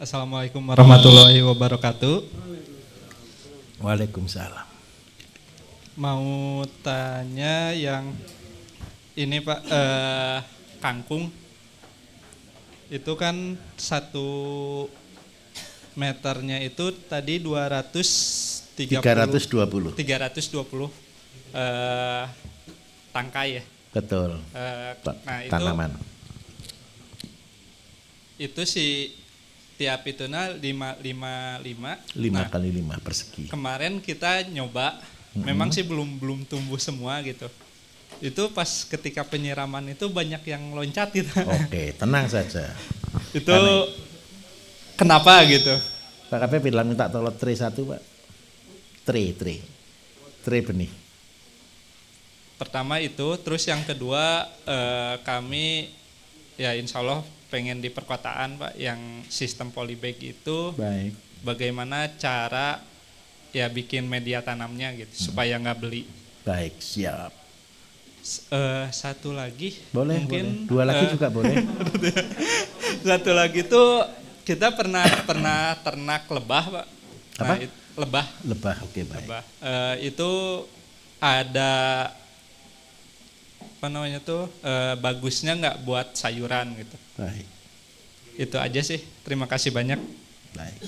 Assalamualaikum warahmatullahi wabarakatuh. Waalaikumsalam. Mau tanya yang ini Pak, kangkung itu kan 1 meternya itu tadi 320 tangkai ya. Betul. Nah tanaman. Itu si tiap itu 5 kali 5 persegi. Kemarin kita nyoba, memang sih belum tumbuh semua gitu. Itu pas ketika penyiraman itu banyak yang loncat gitu. Oke, tenang saja. Itu kenapa gitu? Pak KP bilang minta tolong tray 1 Pak. Tray benih. Pertama itu, terus yang kedua kami ya insya Allah pengen di perkotaan Pak, yang sistem polybag itu. Baik. Bagaimana cara ya bikin media tanamnya gitu supaya nggak beli. Baik, siap. Satu lagi boleh, mungkin boleh. 2 lagi juga boleh. Satu lagi tuh kita pernah ternak lebah Pak. Apa? Lebah, oke, baik. Lebah. Itu ada apa namanya tuh bagusnya nggak buat sayuran gitu. Baik. Itu aja sih. Terima kasih banyak. Baik.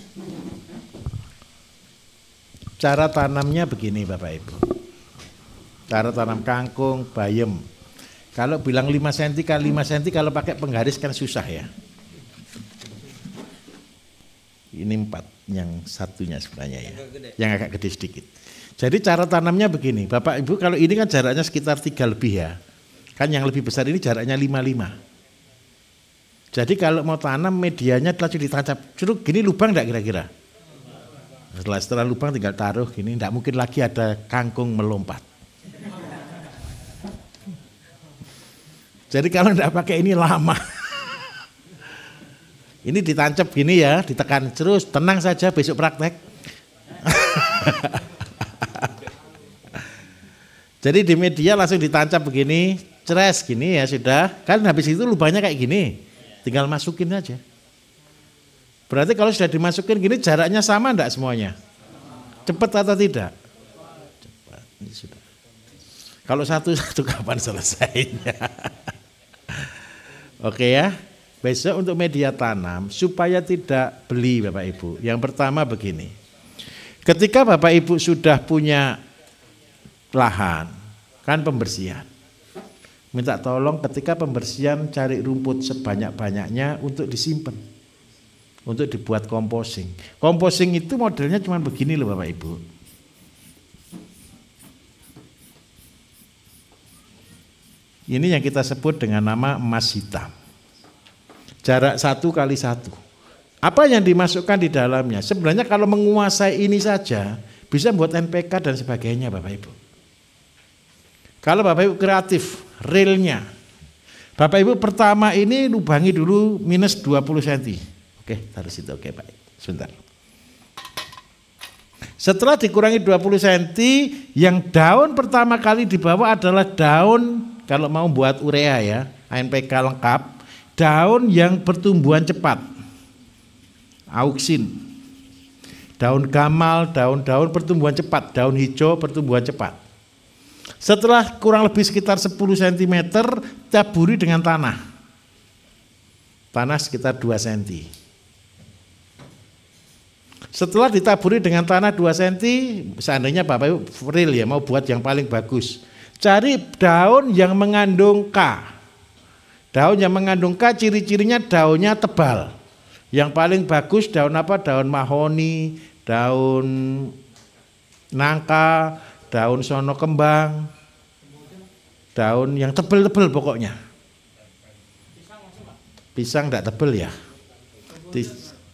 Cara tanamnya begini Bapak Ibu. Cara tanam kangkung, bayam. Kalau bilang 5 cm kali 5 cm kalau pakai penggaris kan susah ya. Ini 4, yang satunya sebenarnya ya. Yang agak gede sedikit. Jadi cara tanamnya begini, Bapak Ibu, kalau ini kan jaraknya sekitar 3 lebih ya. Kan yang lebih besar ini jaraknya 5. Jadi kalau mau tanam medianya langsung ditancap. Curug gini lubang enggak kira-kira? Setelah lubang tinggal taruh gini, enggak mungkin lagi ada kangkung melompat. Jadi kalau enggak pakai ini lama. Ini ditancap gini ya, ditekan terus, tenang saja besok praktek. Jadi di media langsung ditancap begini, ceres gini ya sudah. Kan habis itu lubangnya kayak gini. Tinggal masukin aja. Berarti kalau sudah dimasukin gini jaraknya sama enggak semuanya? Cepat atau tidak? Cepat. Ini sudah. Kalau satu kapan selesainya? Oke ya. Besok untuk media tanam supaya tidak beli Bapak Ibu. Yang pertama begini. Ketika Bapak Ibu sudah punya lahan, kan pembersihan. Minta tolong ketika pembersihan cari rumput sebanyak-banyaknya untuk disimpan. Untuk dibuat composting. Composting itu modelnya cuma begini loh Bapak Ibu. Ini yang kita sebut dengan nama emas hitam. Jarak 1 kali 1. Apa yang dimasukkan di dalamnya? Sebenarnya kalau menguasai ini saja bisa buat NPK dan sebagainya Bapak Ibu. Kalau Bapak Ibu kreatif, realnya. Bapak Ibu pertama ini lubangi dulu minus 20 cm. Oke, taruh situ. Oke, baik. Sebentar. Setelah dikurangi 20 cm, yang daun pertama kali di bawah adalah daun, kalau mau buat urea ya, NPK lengkap, daun yang pertumbuhan cepat. Auksin. Daun gamal, daun-daun pertumbuhan cepat, daun hijau pertumbuhan cepat. Setelah kurang lebih sekitar 10 cm, taburi dengan tanah. Tanah sekitar 2 cm. Setelah ditaburi dengan tanah 2 cm, seandainya Bapak Ibu real ya, mau buat yang paling bagus. Cari daun yang mengandung K. Daun yang mengandung K ciri-cirinya daunnya tebal. Yang paling bagus daun apa? Daun mahoni, daun nangka, daun sono kembang, daun yang tebel-tebel pokoknya. Pisang enggak tebel ya?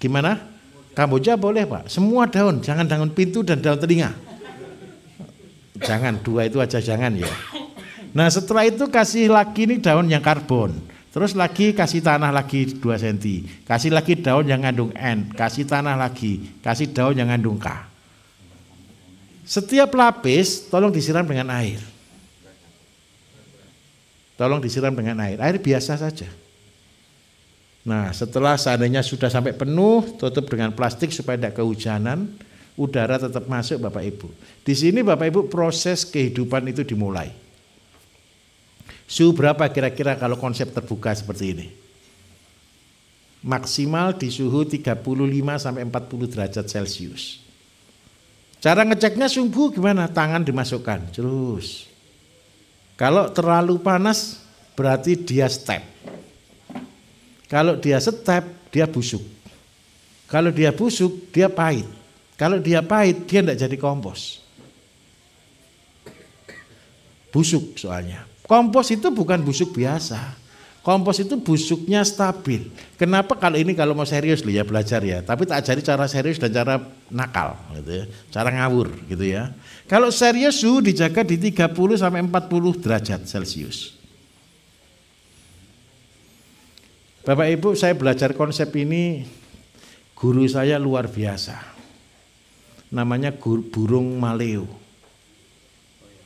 Gimana? Kamboja boleh Pak, semua daun, jangan daun pintu dan daun telinga. Jangan, 2 itu aja jangan ya. Nah setelah itu kasih lagi nih daun yang karbon. Terus lagi kasih tanah lagi 2 cm. Kasih lagi daun yang ngandung N, kasih tanah lagi, kasih daun yang ngandung K. Setiap lapis tolong disiram dengan air. Tolong disiram dengan air biasa saja. Nah, setelah seandainya sudah sampai penuh, tutup dengan plastik supaya tidak kehujanan, udara tetap masuk Bapak Ibu. Di sini Bapak Ibu proses kehidupan itu dimulai. Suhu berapa kira-kira kalau konsep terbuka seperti ini? Maksimal di suhu 35 sampai 40 derajat Celcius. Cara ngeceknya suhu gimana? Tangan dimasukkan, terus. Kalau terlalu panas berarti dia step. Kalau dia step, dia busuk. Kalau dia busuk, dia pahit. Kalau dia pahit, dia tidak jadi kompos. Busuk soalnya. Kompos itu bukan busuk biasa. Kompos itu busuknya stabil. Kenapa kalau mau serius ya belajar ya. Tapi tak ajari cara serius dan cara nakal gitu ya. Cara ngawur gitu ya. Kalau serius suhu dijaga di 30 sampai 40 derajat Celcius. Bapak Ibu, saya belajar konsep ini, guru saya luar biasa. Namanya burung maleo.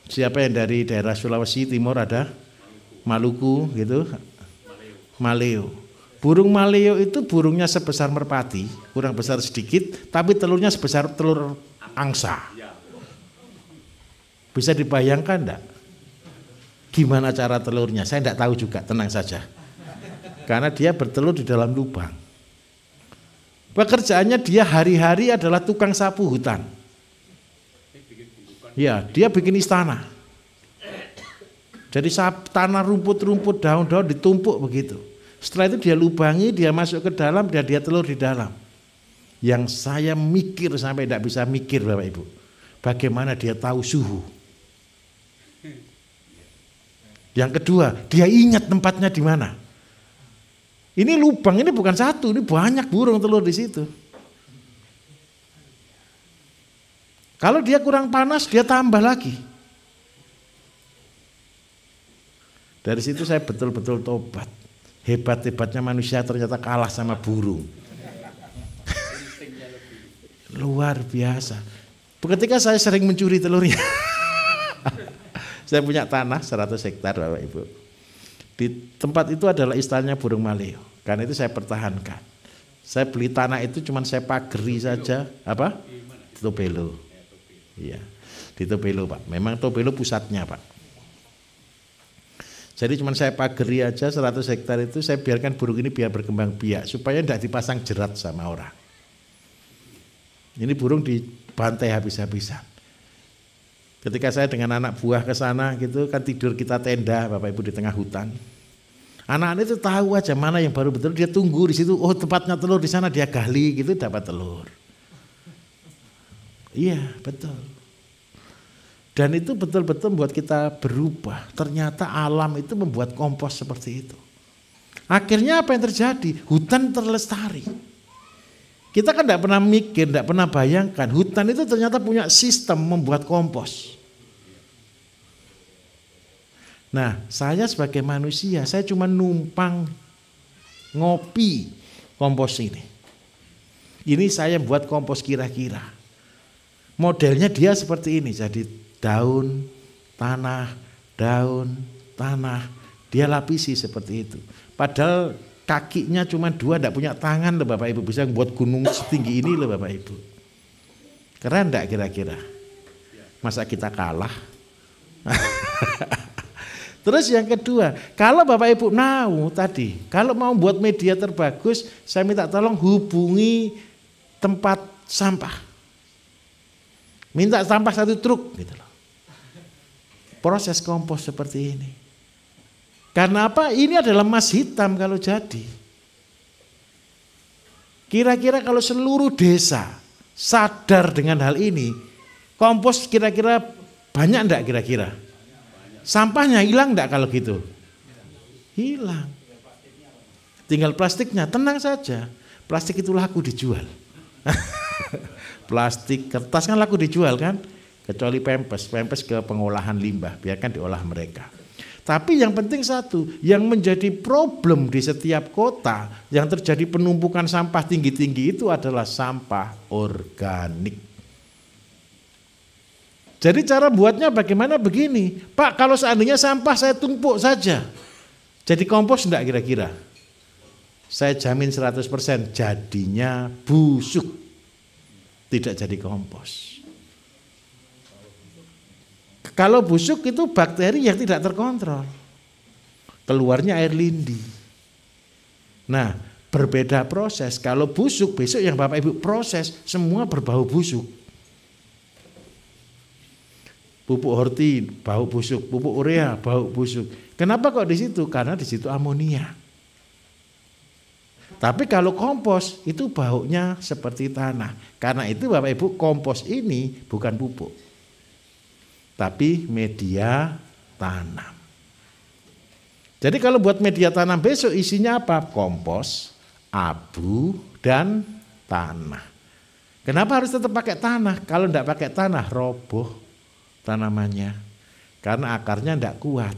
Siapa yang dari daerah Sulawesi Timur ada? Maluku gitu. Maleo. Burung maleo itu burungnya sebesar merpati, kurang besar sedikit, tapi telurnya sebesar telur angsa. Bisa dibayangkan enggak? Gimana cara telurnya? Saya enggak tahu juga, tenang saja. Karena dia bertelur di dalam lubang. Pekerjaannya dia hari-hari adalah tukang sapu hutan. Ya, dia bikin istana. Jadi tanah rumput-rumput, daun-daun ditumpuk begitu. Setelah itu dia lubangi, dia masuk ke dalam, dan dia telur di dalam. Yang saya mikir sampai tidak bisa mikir Bapak Ibu. Bagaimana dia tahu suhu. Yang kedua, dia ingat tempatnya di mana. Ini lubang, ini bukan satu, ini banyak burung telur di situ. Kalau dia kurang panas, dia tambah lagi. Dari situ saya betul-betul tobat. Hebat-hebatnya manusia ternyata kalah sama burung. Luar biasa. Ketika saya sering mencuri telurnya. Saya punya tanah 100 hektar Bapak Ibu. Di tempat itu adalah istilahnya burung maleo. Karena itu saya pertahankan. Saya beli tanah itu cuma saya pageri saja. Apa? Di Tobelo. Iya, di Tobelo Pak. Memang Tobelo pusatnya Pak. Jadi cuma saya pageri aja 100 hektar itu, saya biarkan burung ini biar berkembang biak. Supaya tidak dipasang jerat sama orang. Ini burung dibantai habis-habisan. Ketika saya dengan anak buah ke sana gitu kan tidur kita tenda Bapak Ibu di tengah hutan. Anak-anak itu tahu aja mana yang baru betul, dia tunggu di situ. Oh tempatnya telur di sana, dia gali gitu dapat telur. Iya betul. Dan itu betul-betul membuat kita berubah. Ternyata alam itu membuat kompos seperti itu. Akhirnya apa yang terjadi? Hutan terlestari. Kita kan tidak pernah mikir, tidak pernah bayangkan. Hutan itu ternyata punya sistem membuat kompos. Nah, saya sebagai manusia, saya cuma numpang ngopi kompos ini. Ini saya buat kompos kira-kira. Modelnya dia seperti ini, jadi daun, tanah, dia lapisi seperti itu. Padahal kakinya cuma 2, tidak punya tangan loh Bapak Ibu, bisa buat gunung setinggi ini loh Bapak Ibu. Keren enggak kira-kira? Masa kita kalah? Terus yang kedua, kalau Bapak Ibu tadi, kalau mau buat media terbagus, saya minta tolong hubungi tempat sampah. Minta sampah 1 truk gitu loh. Proses kompos seperti ini. Karena apa? Ini adalah emas hitam kalau jadi. Kira-kira kalau seluruh desa sadar dengan hal ini, kompos kira-kira banyak enggak kira-kira? Sampahnya hilang enggak kalau gitu? Hilang. Tinggal plastiknya, tenang saja. Plastik itu laku dijual. Plastik, kertas kan laku dijual kan? Kecuali pempes ke pengolahan limbah, biarkan diolah mereka. Tapi yang penting satu, yang menjadi problem di setiap kota, yang terjadi penumpukan sampah tinggi-tinggi itu adalah sampah organik. Jadi cara buatnya bagaimana begini, Pak, kalau seandainya sampah saya tumpuk saja, jadi kompos enggak kira-kira? saya jamin 100% jadinya busuk, tidak jadi kompos. Kalau busuk itu bakteri yang tidak terkontrol, keluarnya air lindi. Nah, berbeda proses. Kalau busuk, besok yang Bapak Ibu proses semua berbau busuk. Pupuk horti bau busuk, pupuk urea bau busuk. Kenapa kok di situ? Karena di situ amonia. Tapi kalau kompos itu baunya seperti tanah. Karena itu Bapak Ibu, kompos ini bukan pupuk, tapi media tanam. Jadi kalau buat media tanam besok isinya apa? Kompos, abu, dan tanah. Kenapa harus tetap pakai tanah? Kalau tidak pakai tanah roboh tanamannya, karena akarnya tidak kuat.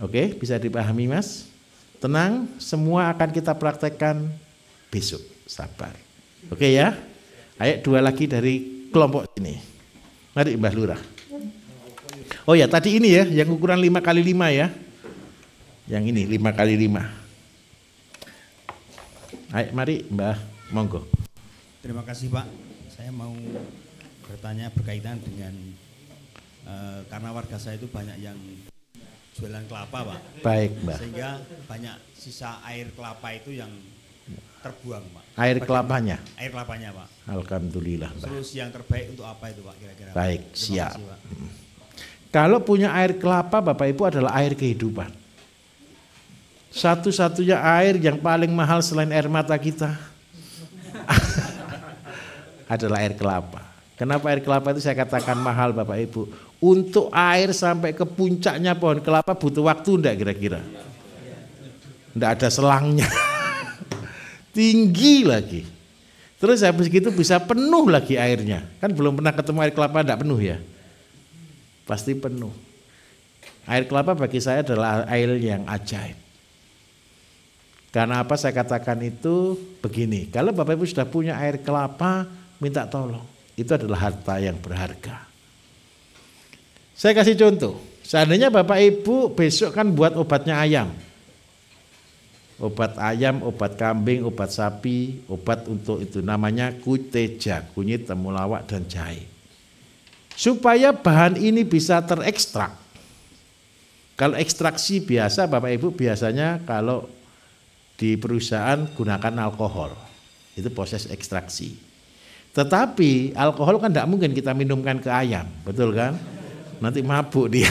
Oke, bisa dipahami Mas? Tenang, semua akan kita praktekkan besok, sabar. Oke ya, ayo 2 lagi dari kelompok ini. Mari Mbah Lurah. Oh ya, tadi ini ya, yang ukuran 5x5 ya. Yang ini 5x5. Ayo mari Mbah, monggo. Terima kasih Pak. Saya mau bertanya berkaitan dengan karena warga saya itu banyak yang jualan kelapa Pak. Baik Mbak. Sehingga banyak sisa air kelapa itu yang terbuang Pak. Air kelapanya? Air kelapanya Pak. Alhamdulillah Mbak. Terus yang terbaik untuk apa itu Pak kira-kira? Baik, Terima siap. kasih, Pak. Kalau punya air kelapa Bapak Ibu adalah air kehidupan. Satu-satunya air yang paling mahal selain air mata kita adalah air kelapa. Kenapa air kelapa itu saya katakan mahal Bapak Ibu? Untuk air sampai ke puncaknya pohon kelapa butuh waktu enggak kira-kira? Enggak ada selangnya. Tinggi lagi. Terus habis gitu bisa penuh lagi airnya. Kan belum pernah ketemu air kelapa enggak penuh ya? Pasti penuh. Air kelapa bagi saya adalah air yang ajaib. Karena apa saya katakan itu begini, kalau Bapak Ibu sudah punya air kelapa, minta tolong. Itu adalah harta yang berharga. Saya kasih contoh, seandainya Bapak Ibu besok kan buat obatnya ayam. Obat ayam, obat kambing, obat sapi, obat untuk itu namanya kuteja, kunyit, temulawak, dan jahe. Supaya bahan ini bisa terekstrak. Kalau ekstraksi biasa Bapak Ibu biasanya kalau di perusahaan gunakan alkohol. Itu proses ekstraksi. Tetapi alkohol kan tidak mungkin kita minumkan ke ayam, betul kan? Nanti mabuk dia.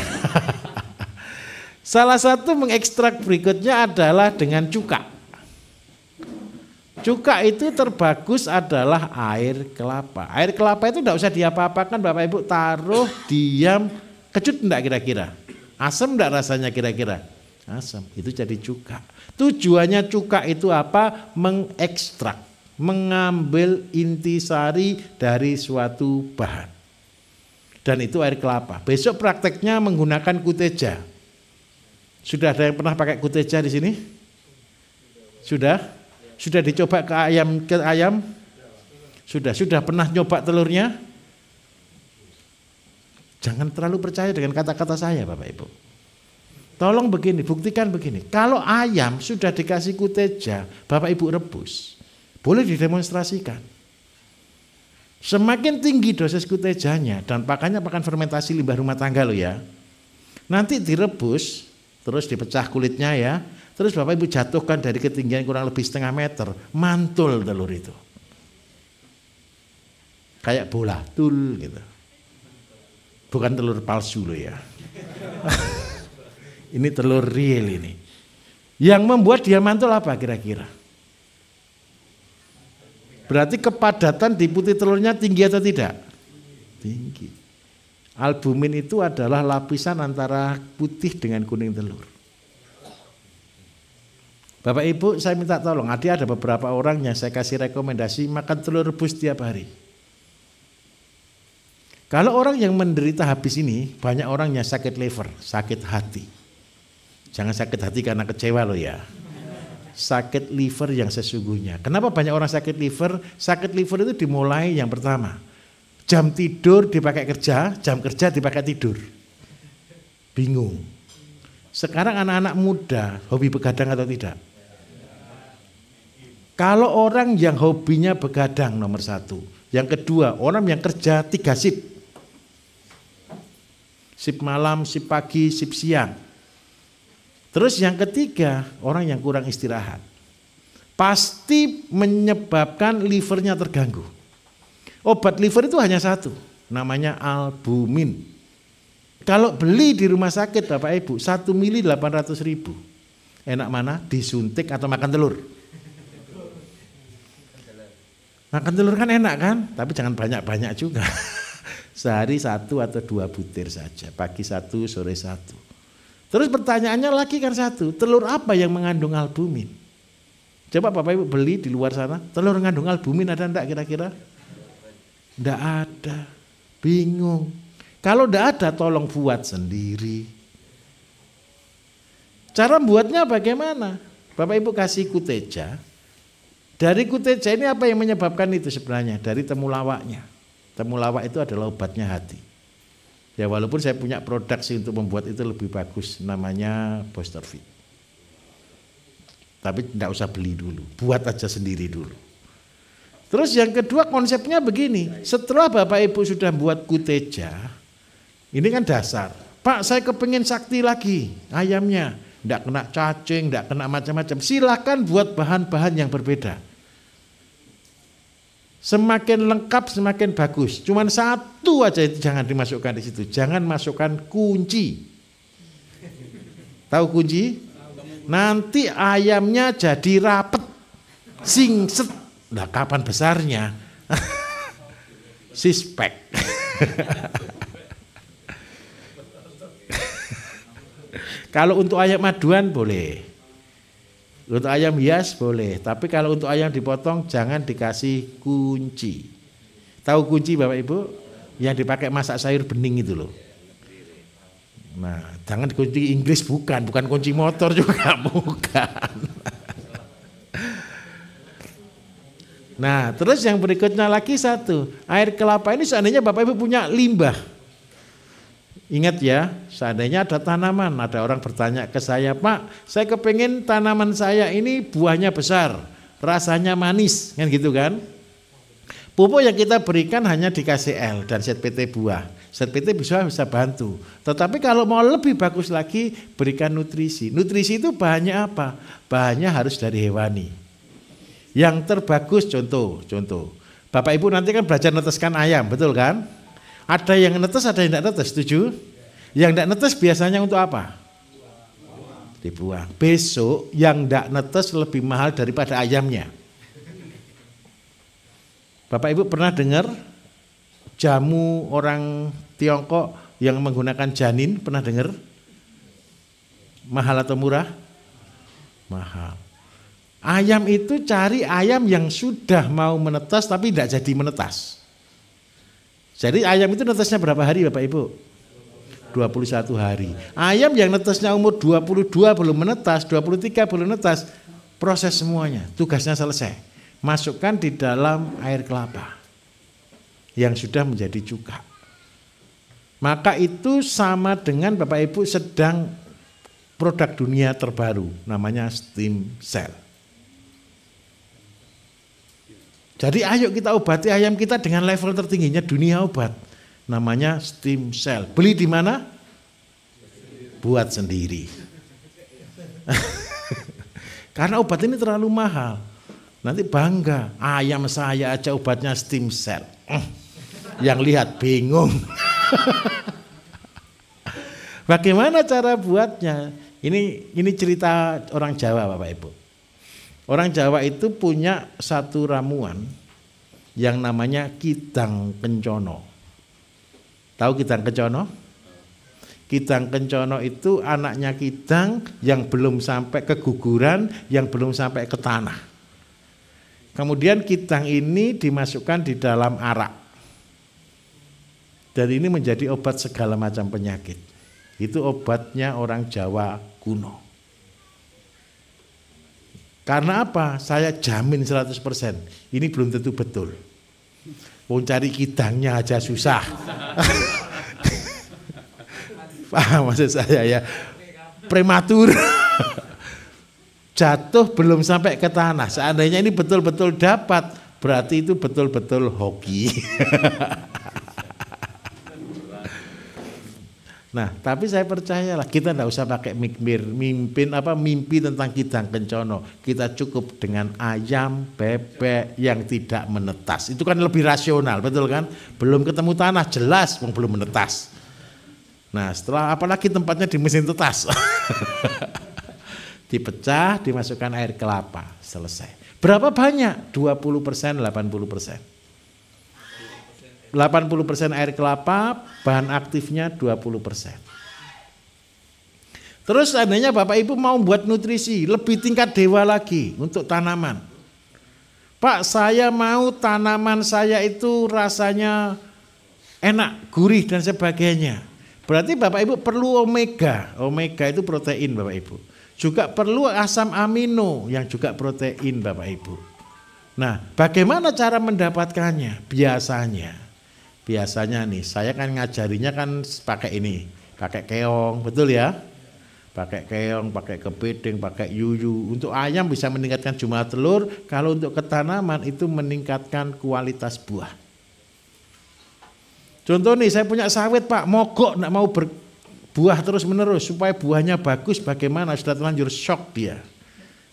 Salah satu mengekstrak berikutnya adalah dengan cuka. Cuka itu terbagus adalah air kelapa. Air kelapa itu tidak usah diapa-apakan Bapak Ibu, taruh, diam, kecut enggak kira-kira? Asam enggak rasanya kira-kira? Asam, itu jadi cuka. Tujuannya cuka itu apa? Mengekstrak, mengambil intisari dari suatu bahan. Dan itu air kelapa. Besok prakteknya menggunakan kuteja. Sudah ada yang pernah pakai kuteja di sini? Sudah? Sudah dicoba ke ayam? Sudah pernah nyoba telurnya? Jangan terlalu percaya dengan kata-kata saya Bapak Ibu. Tolong begini, buktikan begini. Kalau ayam sudah dikasih kuteja, Bapak Ibu rebus. Boleh didemonstrasikan. Semakin tinggi dosis kutejanya, dan pakannya pakan fermentasi limbah rumah tangga loh ya. Nanti direbus, terus dipecah kulitnya ya. Terus Bapak Ibu jatuhkan dari ketinggian kurang lebih setengah meter, mantul telur itu. Kayak bola, tul gitu. Bukan telur palsu loh ya. Ini telur real ini. Yang membuat dia mantul apa kira-kira? Berarti kepadatan di putih telurnya tinggi atau tidak? Tinggi. Albumin itu adalah lapisan antara putih dengan kuning telur. Bapak Ibu saya minta tolong, ada beberapa orang yang saya kasih rekomendasi makan telur rebus tiap hari. Kalau orang yang menderita habis ini, banyak orang yang sakit liver, sakit hati. Jangan sakit hati karena kecewa loh ya. Sakit liver yang sesungguhnya. Kenapa banyak orang sakit liver? Sakit liver itu dimulai yang pertama. Jam tidur dipakai kerja, jam kerja dipakai tidur. Bingung. Sekarang anak-anak muda hobi begadang atau tidak? Kalau orang yang hobinya begadang nomor 1. Yang kedua, orang yang kerja 3 shift. Shift malam, shift pagi, shift siang. Terus yang ketiga, orang yang kurang istirahat. Pasti menyebabkan livernya terganggu. Obat liver itu hanya 1, namanya albumin. Kalau beli di rumah sakit Bapak Ibu, 1 mili 800.000. Enak mana? Disuntik atau makan telur? Makan telur kan enak kan? Tapi jangan banyak-banyak juga. Sehari 1 atau 2 butir saja. Pagi 1, sore 1. Terus pertanyaannya lagi kan 1. Telur apa yang mengandung albumin? Coba Bapak Ibu beli di luar sana. Telur mengandung albumin ada enggak kira-kira? Enggak ada. Bingung. Kalau enggak ada tolong buat sendiri. Cara buatnya bagaimana? Bapak Ibu kasih kuteja. Dari kuteja ini apa yang menyebabkan itu sebenarnya? Dari temulawaknya. Temulawak itu adalah obatnya hati. Ya walaupun saya punya produk sih untuk membuat itu lebih bagus. Namanya Booster Fit. Tapi tidak usah beli dulu. Buat aja sendiri dulu. Terus yang kedua konsepnya begini. Setelah Bapak Ibu sudah buat kuteja. Ini kan dasar. Pak saya kepingin sakti lagi ayamnya. Tidak kena cacing, tidak kena macam-macam. Silakan buat bahan-bahan yang berbeda. Semakin lengkap semakin bagus. Cuman 1 aja itu jangan dimasukkan di situ. Jangan masukkan kunci. Tahu kunci? Nanti ayamnya jadi rapet. Singset. Nah kapan besarnya? Sispek. Kalau untuk ayam maduan boleh. Untuk ayam hias boleh. Tapi kalau untuk ayam dipotong jangan dikasih kunci. Tahu kunci Bapak Ibu? Yang dipakai masak sayur bening itu loh. Nah, jangan kunci Inggris bukan kunci motor juga bukan. Nah, terus yang berikutnya lagi 1, air kelapa ini seandainya Bapak Ibu punya limbah. Ingat ya, seandainya ada tanaman, ada orang bertanya ke saya, Pak, saya kepengen tanaman saya ini buahnya besar, rasanya manis, kan gitu kan? Pupuk yang kita berikan hanya dikasih L dan zat PT buah. Zat PT bisa bantu. Tetapi kalau mau lebih bagus lagi, berikan nutrisi. Nutrisi itu bahannya apa? Bahannya harus dari hewani. Yang terbagus contoh. Bapak Ibu nanti kan belajar neteskan ayam, betul kan? Ada yang netes, ada yang tidak netes, setuju? Yang tidak netes biasanya untuk apa? Dibuang. Besok yang tidak netes lebih mahal daripada ayamnya. Bapak Ibu pernah dengar jamu orang Tiongkok yang menggunakan janin? Pernah dengar? Mahal atau murah? Mahal. Ayam itu cari ayam yang sudah mau menetas tapi tidak jadi menetas. Jadi ayam itu netesnya berapa hari Bapak Ibu? 21 hari. Ayam yang netesnya umur 22 belum menetas, 23 belum menetas, proses semuanya, tugasnya selesai. Masukkan di dalam air kelapa yang sudah menjadi cuka. Maka itu sama dengan Bapak Ibu sedang produk dunia terbaru, namanya stem cell. Jadi ayo kita obati ayam kita dengan level tertingginya dunia obat. Namanya stem cell. Beli di mana? Buat sendiri. Karena obat ini terlalu mahal. Nanti bangga, ayam saya aja obatnya stem cell. Yang lihat bingung. Bagaimana cara buatnya? Ini cerita orang Jawa Bapak Ibu. Orang Jawa itu punya satu ramuan yang namanya Kidang Kencono. Tahu Kidang Kencono? Kidang Kencono itu anaknya kidang yang belum sampai keguguran, yang belum sampai ke tanah. Kemudian kidang ini dimasukkan di dalam arak. Dan ini menjadi obat segala macam penyakit. Itu obatnya orang Jawa kuno. Karena apa? Saya jamin 100%. Ini belum tentu betul. Mau cari kidangnya aja susah. Paham maksud saya ya? Prematur. jatuh belum sampai ke tanah. Seandainya ini betul-betul dapat, berarti itu betul-betul hoki. Nah, tapi saya percayalah kita tidak usah pakai mimpi tentang kidang kencono. Kita cukup dengan ayam, bebek yang tidak menetas. Itu kan lebih rasional, betul kan? Belum ketemu tanah, jelas belum menetas. Nah, setelah apalagi tempatnya di mesin tetas. Dipecah, dimasukkan air kelapa, selesai. Berapa banyak? 20%, 80%. 80% air kelapa, bahan aktifnya 20%. Terus seandainya Bapak Ibu mau buat nutrisi lebih tingkat dewa lagi untuk tanaman. Pak, saya mau tanaman saya itu rasanya enak, gurih dan sebagainya. Berarti Bapak Ibu perlu omega. Omega itu protein Bapak Ibu. Juga perlu asam amino yang juga protein Bapak Ibu. Nah, bagaimana cara mendapatkannya? Biasanya nih, saya kan ngajarinya kan pakai ini, pakai keong, betul ya? Pakai keong, pakai kepiting, pakai yuyu. Untuk ayam bisa meningkatkan jumlah telur, kalau untuk ketanaman itu meningkatkan kualitas buah. Contoh nih, saya punya sawit Pak, mogok nak mau berbuah terus menerus supaya buahnya bagus. Bagaimana? Sudah terlanjur shock dia,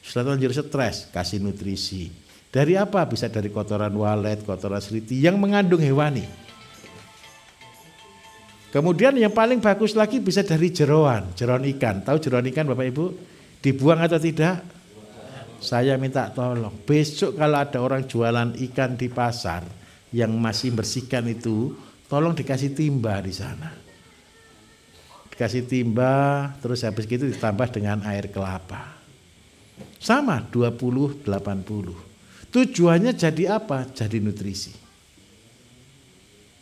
sudah terlanjur stres, kasih nutrisi. Dari apa? Bisa dari kotoran walet, kotoran seliti yang mengandung hewani. Kemudian yang paling bagus lagi bisa dari jeroan ikan. Tahu jeroan ikan Bapak Ibu? Dibuang atau tidak? Saya minta tolong, besok kalau ada orang jualan ikan di pasar yang masih bersihkan itu, tolong dikasih timba di sana. Dikasih timba, terus habis itu ditambah dengan air kelapa. Sama 20-80. Tujuannya jadi apa? Jadi nutrisi.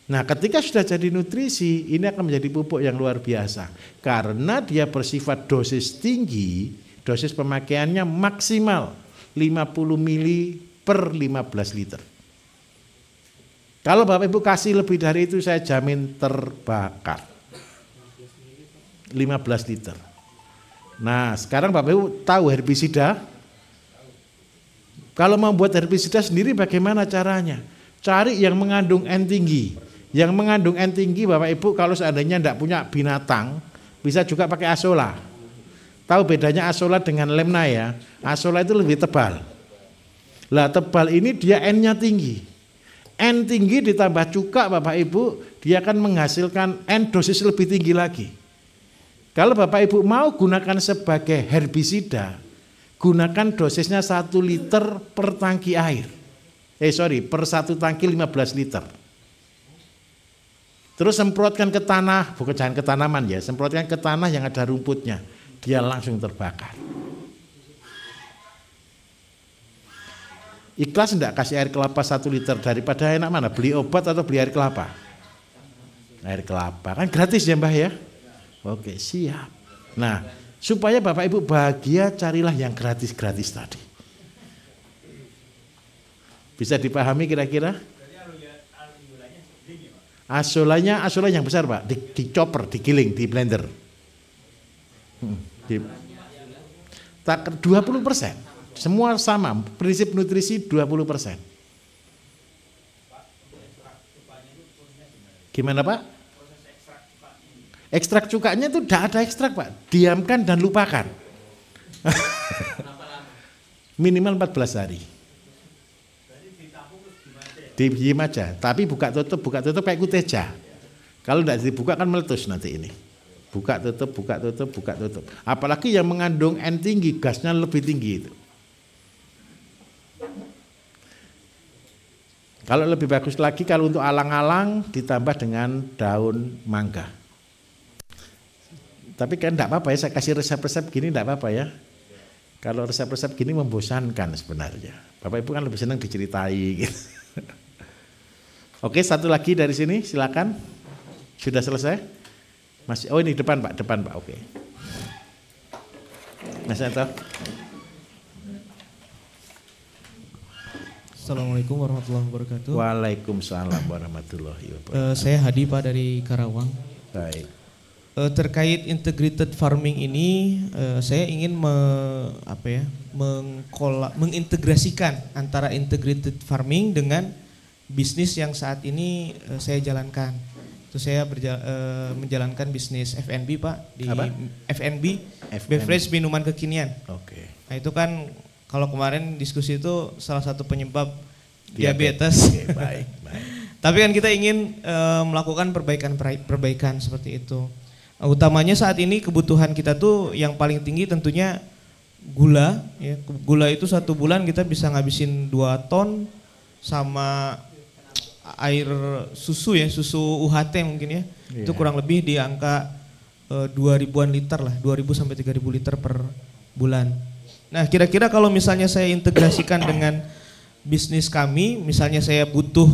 Nah, ketika sudah jadi nutrisi, ini akan menjadi pupuk yang luar biasa. Karena dia bersifat dosis tinggi, dosis pemakaiannya maksimal 50 mili per 15 liter. Kalau Bapak Ibu kasih lebih dari itu, saya jamin terbakar. 15 liter. Nah, sekarang Bapak Ibu tahu herbisida? Kalau mau buat herbisida sendiri bagaimana caranya? Cari yang mengandung N tinggi. Yang mengandung N tinggi Bapak Ibu kalau seandainya tidak punya binatang, bisa juga pakai asola. Tahu bedanya asola dengan lemna ya? Asola itu lebih tebal. Lah tebal ini dia N-nya tinggi. N tinggi ditambah cuka Bapak Ibu, dia akan menghasilkan N dosis lebih tinggi lagi. Kalau Bapak Ibu mau gunakan sebagai herbisida, gunakan dosisnya 1 liter per tangki air. Per 1 tangki 15 liter. Terus semprotkan ke tanah, bukan jangan ke tanaman ya, semprotkan ke tanah yang ada rumputnya, dia langsung terbakar. Ikhlas enggak kasih air kelapa 1 liter daripada enak mana, beli obat atau beli air kelapa? Air kelapa, kan gratis ya Mbah ya? Oke, siap. Nah, supaya Bapak Ibu bahagia, carilah yang gratis-gratis tadi. Bisa dipahami kira-kira? Asolanya yang besar Pak, di chopper, digiling, di blender. 20%. Semua sama, prinsip nutrisi 20%. Gimana Pak? Ekstrak cukanya itu tidak ada ekstrak Pak, diamkan dan lupakan. Minimal 14 hari. Diam aja, tapi buka tutup kayak kuteja. Kalau tidak dibuka kan meletus nanti ini. Buka tutup. Apalagi yang mengandung N tinggi, gasnya lebih tinggi itu. Kalau lebih bagus lagi kalau untuk alang-alang ditambah dengan daun mangga. Tapi kan tidak apa-apa ya, saya kasih resep-resep gini tidak apa-apa ya. Kalau resep-resep gini membosankan sebenarnya. Bapak Ibu kan lebih senang diceritai gitu. Oke, satu lagi dari sini, silakan. Sudah selesai? Masih? Oh ini depan Pak, oke. Mas Anto. Assalamualaikum warahmatullahi wabarakatuh. Waalaikumsalam warahmatullahi wabarakatuh. Saya Hadi Pak dari Karawang. Baik. terkait integrated farming ini, saya ingin mengintegrasikan antara integrated farming dengan bisnis yang saat ini saya jalankan. Itu saya menjalankan bisnis F&B Pak, di apa? F&B, beverage minuman kekinian. Oke. Nah itu kan kalau kemarin diskusi itu salah satu penyebab diabetes. Oke, baik. Tapi kan kita ingin melakukan perbaikan seperti itu. Utamanya saat ini kebutuhan kita tuh yang paling tinggi tentunya gula. Ya. Gula itu 1 bulan kita bisa ngabisin 2 ton sama air susu ya, susu UHT mungkin ya. Yeah. Itu kurang lebih di angka 2.000-an liter lah, 2.000 sampai 3.000 liter per bulan. Nah kira-kira kalau misalnya saya integrasikan dengan bisnis kami, misalnya saya butuh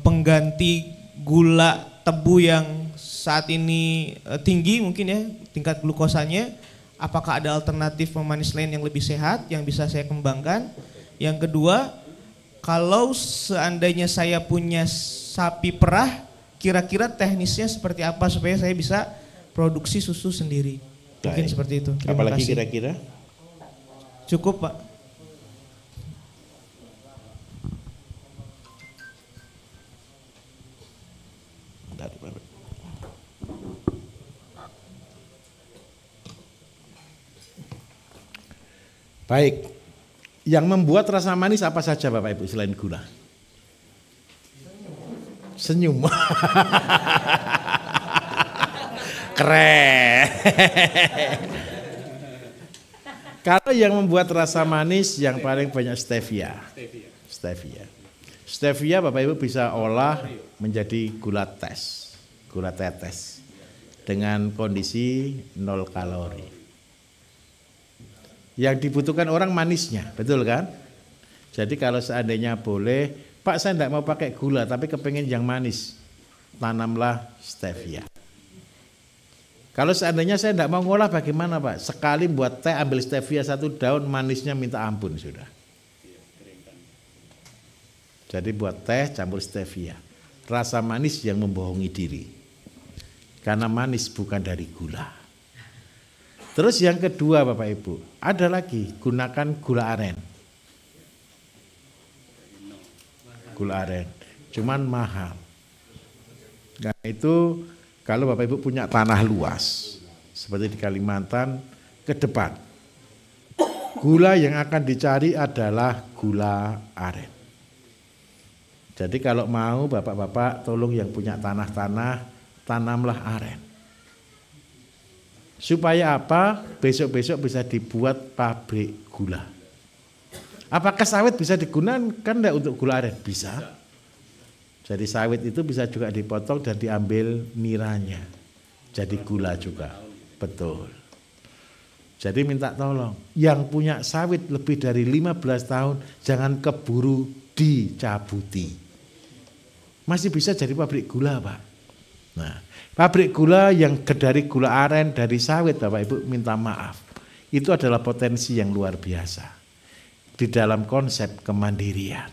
pengganti gula tebu yang saat ini tinggi mungkin ya tingkat glukosanya, apakah ada alternatif pemanis lain yang lebih sehat yang bisa saya kembangkan? Yang kedua, kalau seandainya saya punya sapi perah, kira-kira teknisnya seperti apa supaya saya bisa produksi susu sendiri? Mungkin seperti itu. Terima Apalagi kasih. kira-kira? Cukup Pak. Baik, yang membuat rasa manis apa saja Bapak Ibu selain gula? Senyum. Keren. Kalau yang membuat rasa manis yang paling banyak stevia. Stevia Bapak Ibu bisa olah menjadi gula tetes dengan kondisi 0 kalori. Yang dibutuhkan orang manisnya, betul kan? Jadi kalau seandainya boleh, Pak saya tidak mau pakai gula tapi kepengen yang manis, tanamlah stevia. Kalau seandainya saya tidak mau ngolah bagaimana Pak? Sekali buat teh ambil stevia 1 daun, manisnya minta ampun sudah. Jadi buat teh campur stevia, rasa manis yang membohongi diri. Karena manis bukan dari gula. Terus yang kedua Bapak Ibu, ada lagi gunakan gula aren. Gula aren, cuman mahal. Nah itu kalau Bapak Ibu punya tanah luas, seperti di Kalimantan, ke depan. Gula yang akan dicari adalah gula aren. Jadi kalau mau Bapak-Bapak tolong yang punya tanah-tanah, tanamlah aren. Supaya apa? Besok-besok bisa dibuat pabrik gula. Apakah sawit bisa digunakan enggak untuk gula aren? Bisa. Jadi sawit itu bisa juga dipotong dan diambil niranya. Jadi gula juga. Betul. Jadi minta tolong, yang punya sawit lebih dari 15 tahun jangan keburu dicabuti. Masih bisa jadi pabrik gula Pak. Nah, pabrik gula yang dari gula aren, dari sawit Bapak Ibu minta maaf. Itu adalah potensi yang luar biasa di dalam konsep kemandirian.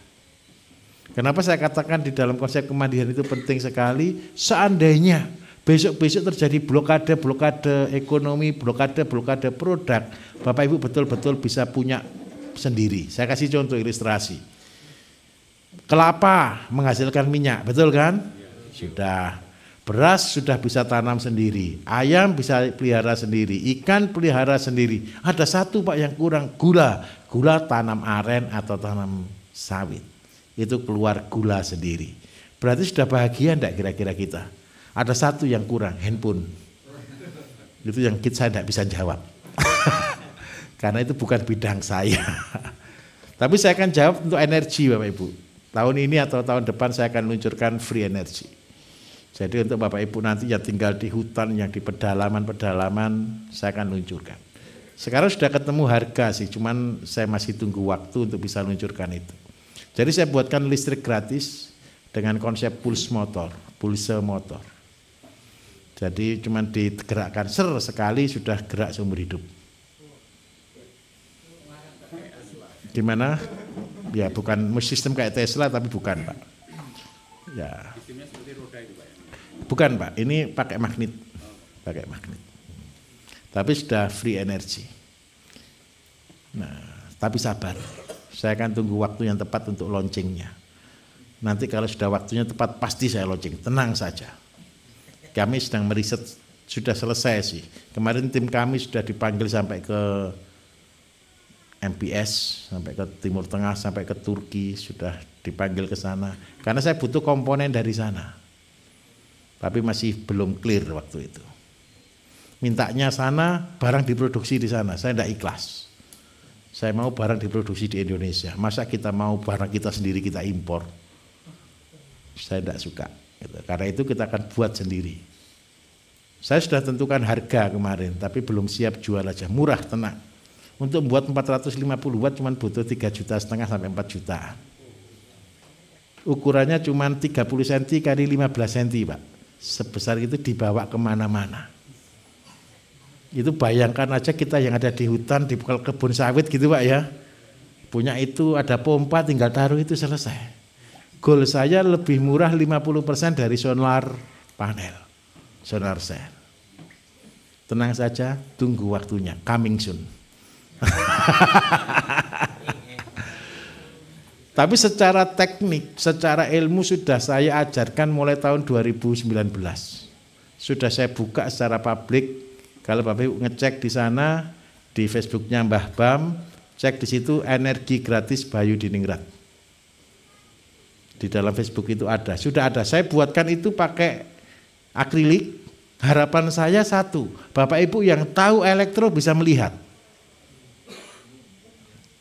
Kenapa saya katakan di dalam konsep kemandirian itu penting sekali? Seandainya besok-besok terjadi blokade ekonomi, blokade produk, Bapak Ibu betul-betul bisa punya sendiri. Saya kasih contoh ilustrasi. Kelapa menghasilkan minyak, betul kan? Sudah. Beras sudah bisa tanam sendiri, ayam bisa pelihara sendiri, ikan pelihara sendiri. Ada satu Pak yang kurang, gula. Gula tanam aren atau tanam sawit. Itu keluar gula sendiri. Berarti sudah bahagia enggak kira-kira kita? Ada satu yang kurang, handphone. Itu yang saya tidak bisa jawab. Karena itu bukan bidang saya. Tapi saya akan jawab untuk energi Bapak Ibu. Tahun ini atau tahun depan saya akan luncurkan free energy. Jadi untuk Bapak Ibu nanti yang tinggal di hutan, yang di pedalaman, saya akan luncurkan. Sekarang sudah ketemu harga sih, cuman saya masih tunggu waktu untuk bisa luncurkan itu. Jadi saya buatkan listrik gratis dengan konsep pulse motor. Jadi cuman digerakkan sekali sudah gerak seumur hidup. Gimana? Ya bukan sistem kayak Tesla tapi bukan Pak. Ya. Bukan Pak, ini pakai magnet. pakai magnet. Tapi sudah free energy. Nah, tapi sabar. Saya akan tunggu waktu yang tepat untuk launchingnya. Nanti kalau sudah waktunya tepat pasti saya launching. Tenang saja. Kami sedang meriset, sudah selesai sih. Kemarin tim kami sudah dipanggil sampai ke MPS, sampai ke Timur Tengah, sampai ke Turki, sudah dipanggil ke sana. Karena saya butuh komponen dari sana. Tapi masih belum clear waktu itu. Mintanya sana, barang diproduksi di sana. Saya tidak ikhlas. Saya mau barang diproduksi di Indonesia. Masa kita mau barang kita sendiri kita impor? Saya tidak suka. Karena itu kita akan buat sendiri. Saya sudah tentukan harga kemarin, tapi belum siap jual aja. Murah, tenang. Untuk membuat 450 watt cuma butuh 3,5 juta sampai 4 juta. Ukurannya cuma 30 cm kali 15 cm, Pak. Sebesar itu dibawa kemana-mana. Itu bayangkan aja kita yang ada di hutan, di kebun sawit gitu, Pak ya. Punya itu, ada pompa, tinggal taruh itu selesai. Goal saya lebih murah 50% dari solar panel, solar cell. Tenang saja, tunggu waktunya, coming soon. Tapi secara teknik, secara ilmu sudah saya ajarkan mulai tahun 2019. Sudah saya buka secara publik. Kalau Bapak Ibu ngecek di sana, di Facebooknya Mbah Bam, cek di situ energi gratis Bayu Diningrat. Di dalam Facebook itu ada, sudah ada. Saya buatkan itu pakai akrilik. Harapan saya satu, Bapak Ibu yang tahu elektro bisa melihat.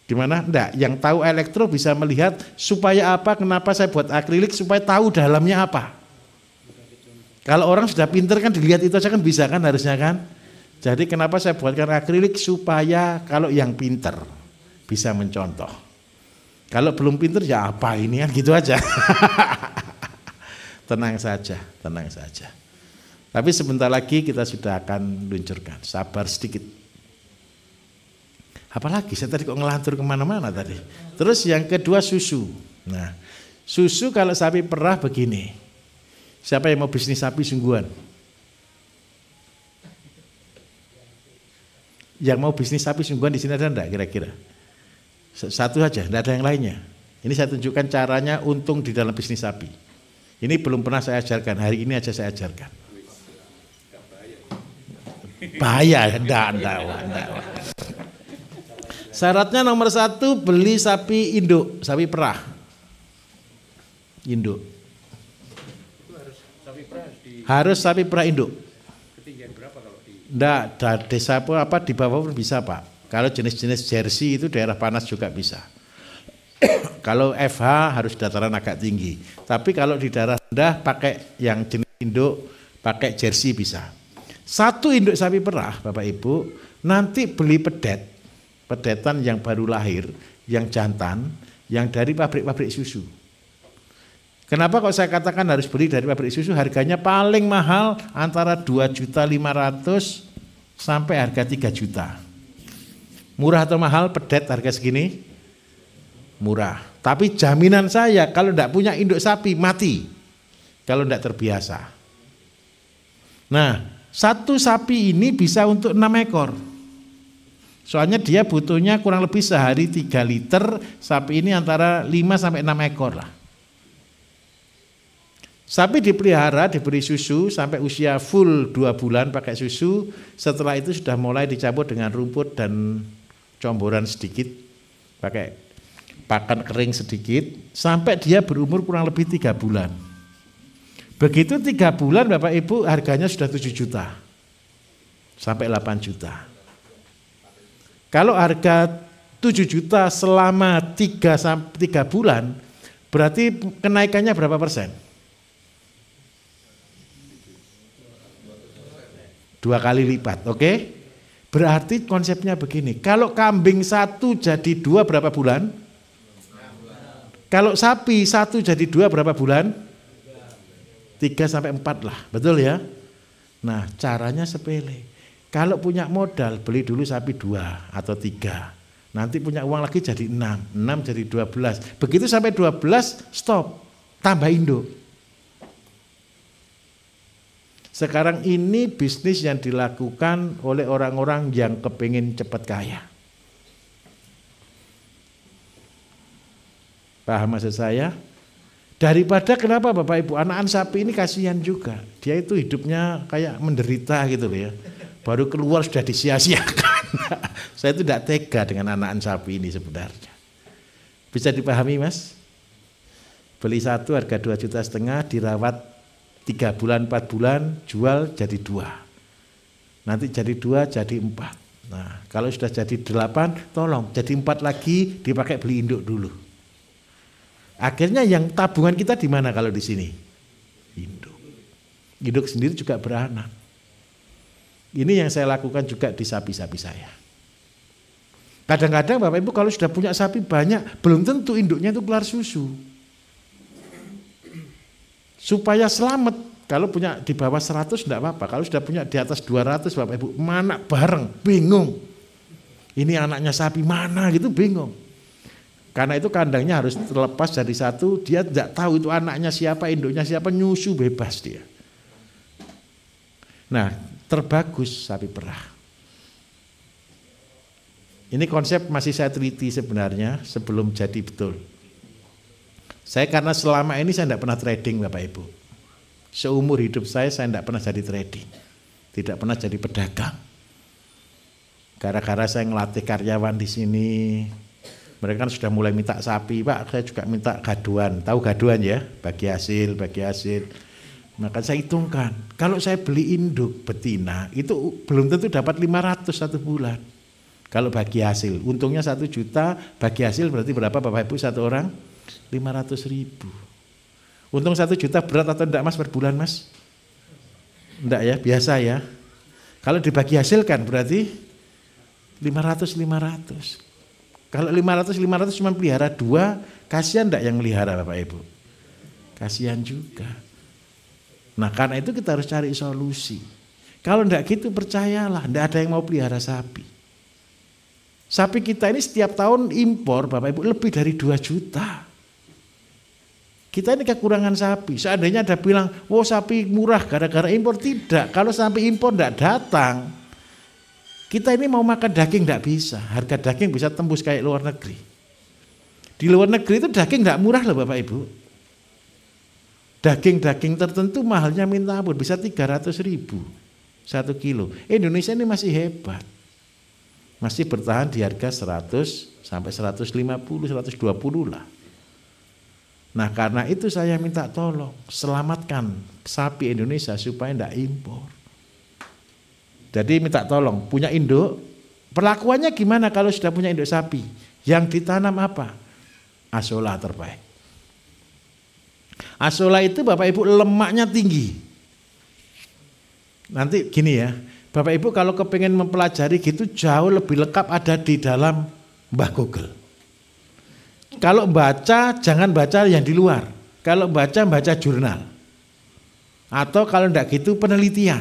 Gimana? Enggak, yang tahu elektro bisa melihat supaya apa, kenapa saya buat akrilik, supaya tahu dalamnya apa. Kalau orang sudah pinter kan dilihat itu aja kan bisa kan harusnya kan. Jadi kenapa saya buatkan akrilik, supaya kalau yang pinter bisa mencontoh. Kalau belum pinter ya apa ini kan gitu aja. Tenang saja, tenang saja. Tapi sebentar lagi kita sudah akan luncurkan, sabar sedikit. Apalagi saya tadi kok ngelantur kemana-mana tadi. Terus yang kedua susu. Nah, susu kalau sapi perah begini. Siapa yang mau bisnis sapi sungguhan? Yang mau bisnis sapi sungguhan di sini ada enggak kira-kira? Satu aja, enggak ada yang lainnya. Ini saya tunjukkan caranya untung di dalam bisnis sapi. Ini belum pernah saya ajarkan, hari ini aja saya ajarkan. Bahaya, enggak. Syaratnya nomor 1, beli sapi induk, sapi perah. Induk. Harus sapi perah induk. Ketinggian berapa kalau di? Enggak, desa apa di bawah pun bisa, Pak. Kalau jenis-jenis jersey itu daerah panas juga bisa. Kalau FH harus dataran agak tinggi. Tapi kalau di daerah rendah pakai yang jenis induk, pakai jersey bisa. 1 induk sapi perah, Bapak Ibu, nanti beli pedetan yang baru lahir, yang jantan, yang dari pabrik-pabrik susu. Kenapa kok saya katakan harus beli dari pabrik susu? Harganya paling mahal antara 2.500.000 sampai harga 3 juta. Murah atau mahal pedet harga segini? Murah. Tapi jaminan saya kalau tidak punya induk sapi mati. Kalau tidak terbiasa. Nah, 1 sapi ini bisa untuk 6 ekor. Soalnya dia butuhnya kurang lebih sehari 3 liter, sapi ini antara 5 sampai 6 ekor lah. Sapi dipelihara, diberi susu sampai usia full 2 bulan pakai susu. Setelah itu sudah mulai dicampur dengan rumput dan comboran sedikit, pakai pakan kering sedikit, sampai dia berumur kurang lebih 3 bulan. Begitu 3 bulan Bapak Ibu harganya sudah 7 juta sampai 8 juta. Kalau harga 7 juta selama 3 bulan, berarti kenaikannya berapa persen? 2 kali lipat, oke? Berarti konsepnya begini, kalau kambing 1 jadi 2 berapa bulan? Kalau sapi 1 jadi 2 berapa bulan? 3 sampai 4 lah, betul ya? Nah, caranya sepele. Kalau punya modal, beli dulu sapi 2 atau 3. Nanti punya uang lagi jadi 6, 6 jadi 12. Begitu sampai 12, stop, tambah induk. Sekarang ini bisnis yang dilakukan oleh orang-orang yang kepingin cepat kaya. Paham maksud saya? Daripada kenapa Bapak Ibu, anakan sapi ini kasihan juga. Dia itu hidupnya kayak menderita gitu loh ya. Baru keluar sudah disia-siakan. Saya itu tidak tega dengan anakan sapi ini sebenarnya. Bisa dipahami Mas? Beli satu harga 2,5 juta, dirawat 3 bulan 4 bulan, jual jadi 2. Nanti jadi 2 jadi 4. Nah kalau sudah jadi 8, tolong jadi 4 lagi, dipakai beli induk dulu. Akhirnya yang tabungan kita di mana kalau di sini? Induk. Induk sendiri juga beranak. Ini yang saya lakukan juga di sapi-sapi saya. Kadang-kadang Bapak Ibu kalau sudah punya sapi banyak, belum tentu induknya itu keluar susu. Supaya selamat, kalau punya di bawah 100 tidak apa-apa. Kalau sudah punya di atas 200 Bapak Ibu, mana bareng, bingung. Ini anaknya sapi mana gitu, bingung. Karena itu kandangnya harus terlepas dari satu, dia tidak tahu itu anaknya siapa, induknya siapa, nyusu bebas dia. Nah, terbagus sapi perah. Ini konsep masih saya teliti sebenarnya sebelum jadi betul. Saya karena selama ini saya tidak pernah trading Bapak Ibu. Seumur hidup saya tidak pernah jadi trading. Tidak pernah jadi pedagang. Gara-gara saya ngelatih karyawan di sini, mereka kan sudah mulai minta sapi, Pak, saya juga minta gaduan. Tahu gaduan ya? Bagi hasil. Maka saya hitungkan, kalau saya beli induk betina, itu belum tentu dapat 500 satu bulan. Kalau bagi hasil, untungnya 1 juta, bagi hasil berarti berapa Bapak Ibu satu orang? 500.000. Untung 1 juta berat atau enggak Mas per bulan Mas? Enggak ya, biasa ya. Kalau dibagi hasil kan berarti 500. Kalau 500 cuma pelihara 2, kasihan enggak yang melihara Bapak Ibu? Kasihan juga. Nah karena itu kita harus cari solusi. Kalau enggak gitu percayalah, enggak ada yang mau pelihara sapi. Sapi kita ini setiap tahun impor Bapak Ibu lebih dari 2 juta. Kita ini kekurangan sapi. Seandainya ada bilang, oh sapi murah gara-gara impor, tidak. Kalau sapi impor enggak datang, kita ini mau makan daging enggak bisa. Harga daging bisa tembus kayak luar negeri. Di luar negeri itu daging enggak murah loh Bapak Ibu. Daging-daging tertentu mahalnya minta ampun, bisa 300.000 1 kilo. Indonesia ini masih hebat. Masih bertahan di harga 100 sampai 150, 120 lah. Nah karena itu saya minta tolong selamatkan sapi Indonesia supaya tidak impor. Jadi minta tolong punya induk, perlakuannya gimana kalau sudah punya induk sapi? Yang ditanam apa? Asola terbaik. Asola itu Bapak Ibu lemaknya tinggi. Nanti gini ya, Bapak Ibu kalau kepengen mempelajari gitu jauh lebih lengkap ada di dalam Mbah Google. Kalau baca jangan baca yang di luar. Kalau baca jurnal. Atau kalau enggak gitu penelitian.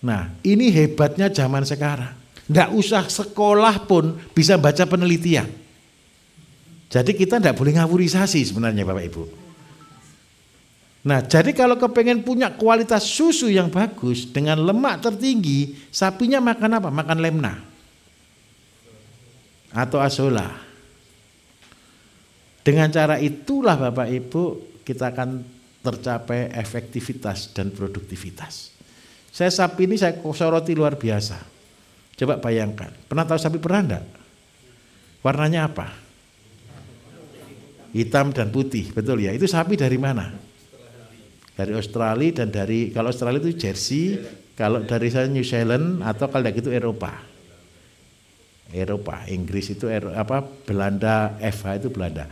Nah ini hebatnya zaman sekarang. Enggak usah sekolah pun bisa baca penelitian. Jadi kita enggak boleh ngawurisasi sebenarnya Bapak Ibu. Nah jadi kalau kepengen punya kualitas susu yang bagus dengan lemak tertinggi, sapinya makan apa? Makan lemna atau asola. Dengan cara itulah Bapak Ibu kita akan tercapai efektivitas dan produktivitas. Saya sapi ini saya soroti luar biasa. Coba bayangkan, pernah tahu sapi perah enggak? Warnanya apa? Hitam dan putih, betul ya? Itu sapi dari mana? Dari Australia dan dari, kalau Australia itu Jersey, kalau dari saya New Zealand atau kalau gitu Eropa, Inggris itu Belanda, FH itu Belanda.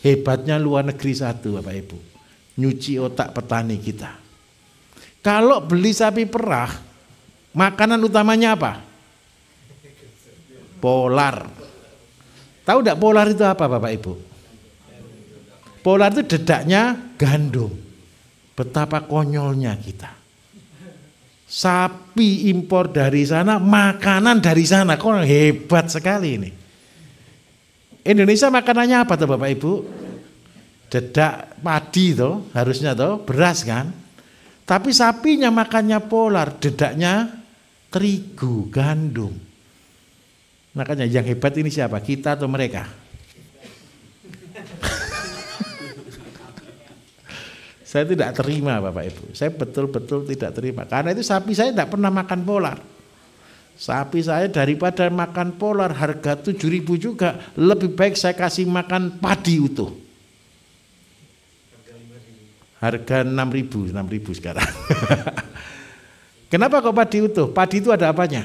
Hebatnya luar negeri satu Bapak Ibu, nyuci otak petani kita. Kalau beli sapi perah, makanan utamanya apa? Polar. Tahu enggak polar itu apa Bapak Ibu? Polar itu dedaknya gandum. Betapa konyolnya kita. Sapi impor dari sana, makanan dari sana. Kok hebat sekali ini. Indonesia makanannya apa tuh Bapak Ibu? dedak padi toh, harusnya toh beras kan. Tapi sapinya makannya polar, dedaknya terigu, gandum. Makanya yang hebat ini siapa? Kita atau mereka? Saya tidak terima Bapak Ibu. Saya betul-betul tidak terima. Karena itu sapi saya tidak pernah makan polar. Sapi saya daripada makan polar harga 7.000 juga, lebih baik saya kasih makan padi utuh. Harga 6.000 sekarang. Kenapa kok padi utuh? Padi itu ada apanya?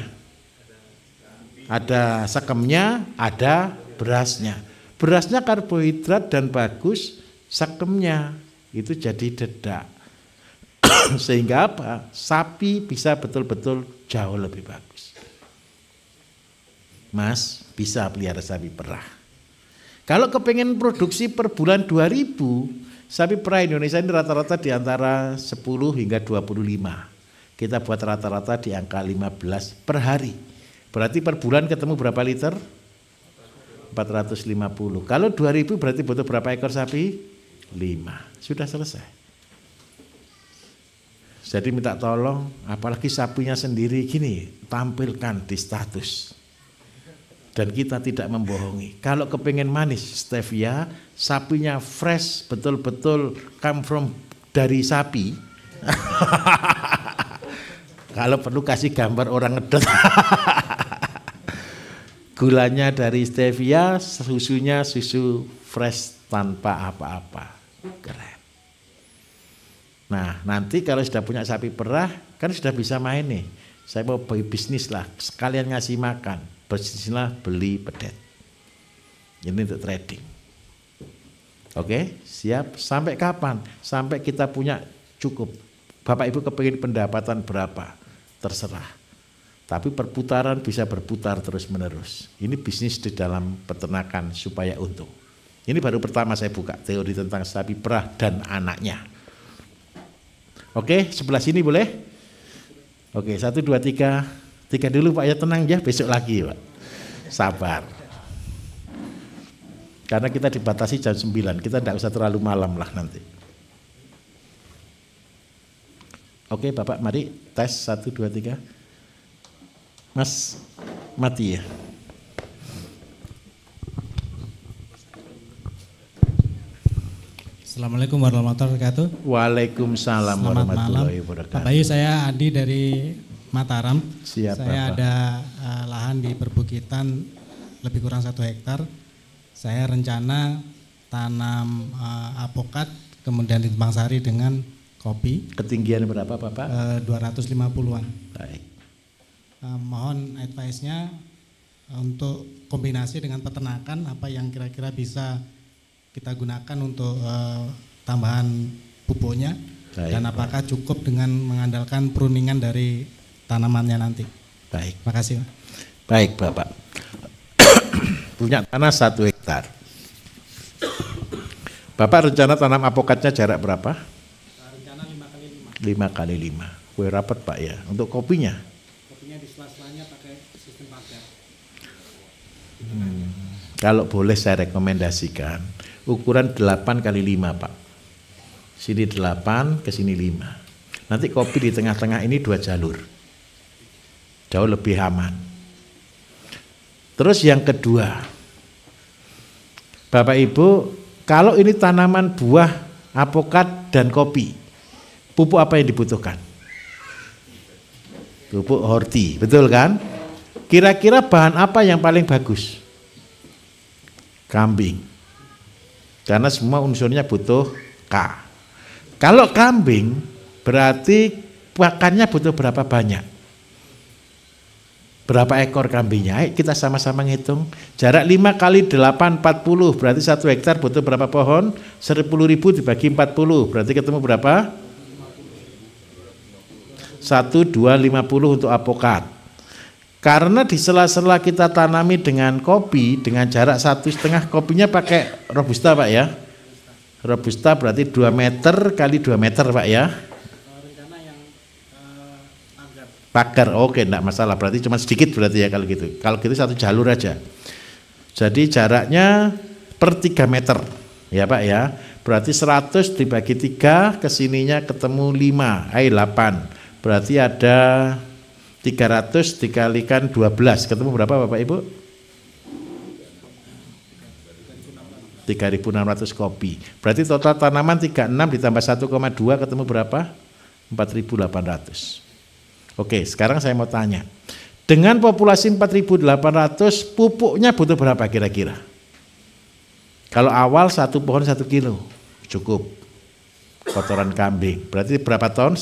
Ada sekemnya, ada berasnya. Berasnya karbohidrat dan bagus, sekemnya itu jadi dedak. Sehingga apa? Sapi bisa betul-betul jauh lebih bagus. Mas bisa pelihara sapi perah. Kalau kepengen produksi per bulan 2.000, sapi perah Indonesia ini rata-rata di antara 10 hingga 25. Kita buat rata-rata di angka 15 per hari. Berarti per bulan ketemu berapa liter? 450. Kalau 2.000 berarti butuh berapa ekor sapi? 5. Sudah selesai. Jadi minta tolong, apalagi sapinya sendiri gini, tampilkan di status. Dan kita tidak membohongi. Kalau kepengen manis stevia, sapinya fresh, betul-betul come from dari sapi. Kalau perlu kasih gambar orang ngedot. Gulanya dari stevia, susunya susu fresh tanpa apa-apa. Keren. Nah, nanti kalau sudah punya sapi perah, kan sudah bisa main nih. Saya mau bisnis lah, sekalian ngasih makan. Bisnislah beli pedet. Ini untuk trading. Oke, siap. Sampai kapan? Sampai kita punya cukup. Bapak Ibu kepingin pendapatan berapa? Terserah. Tapi perputaran bisa berputar terus menerus. Ini bisnis di dalam peternakan supaya untung. Ini baru pertama saya buka teori tentang sapi perah dan anaknya. Oke, sebelah sini boleh? Oke, 1, 2, 3. 3 dulu Pak ya, tenang ya, besok lagi Pak. Sabar. Karena kita dibatasi jam 9, kita tidak usah terlalu malam lah nanti. Oke Bapak, mari tes 1, 2, 3. Mas, mati ya. Assalamualaikum warahmatullahi wabarakatuh. Waalaikumsalam warahmatullahi wabarakatuh. Pak Bayu, saya Adi dari Mataram. Siap, saya Bapak. ada lahan di perbukitan lebih kurang 1 hektar. Saya rencana tanam apokat, kemudian ditumpang sari dengan kopi. Ketinggian berapa Bapak? 250-an. Baik. Mohon advice-nya untuk kombinasi dengan peternakan, apa yang kira-kira bisa kita gunakan untuk tambahan pupuknya. Baik, dan apakah cukup dengan mengandalkan pruningan dari tanamannya nanti. Baik. Makasih. Baik Bapak. Punya tanah 1 hektar. Bapak rencana tanam apokatnya jarak berapa? Rencana 5x5. 5x5. Wih rapat Pak ya. Untuk kopinya? Kopinya di sela-selanya pakai sistem pagar. Kalau boleh saya rekomendasikan ukuran 8x5 Pak. Sini 8, ke sini 5. Nanti kopi di tengah-tengah ini 2 jalur. Jauh lebih aman. Terus yang kedua, Bapak Ibu, kalau ini tanaman buah, apokat dan kopi, pupuk apa yang dibutuhkan? Pupuk horti, betul kan? Kira-kira bahan apa yang paling bagus? Kambing. Karena semua unsurnya butuh K. Kalau kambing berarti pakannya butuh berapa banyak? Berapa ekor kambingnya? Ayo kita sama-sama ngitung. Jarak 5 kali 8, 40. Berarti 1 hektar butuh berapa pohon? 10.000 dibagi 40. Berarti ketemu berapa? 1, 2, 50 untuk apokat. Karena di sela-sela kita tanami dengan kopi, dengan jarak 1,5, kopinya pakai robusta Pak ya. Robusta berarti 2 meter kali 2 meter Pak ya. Pagar, oke, enggak masalah. Berarti cuma sedikit berarti ya kalau gitu. Kalau gitu 1 jalur aja. Jadi jaraknya per 3 meter, ya Pak ya. Berarti 100 dibagi 3, kesininya ketemu 5, 8. Berarti ada 300 dikalikan 12, ketemu berapa Bapak Ibu? 3.600 kopi. Berarti total tanaman 36 ditambah 1,2 ketemu berapa? 4.800. Oke, sekarang saya mau tanya. Dengan populasi 4.800, pupuknya butuh berapa kira-kira? Kalau awal satu pohon 1 kilo, cukup. Kotoran kambing. Berarti berapa ton?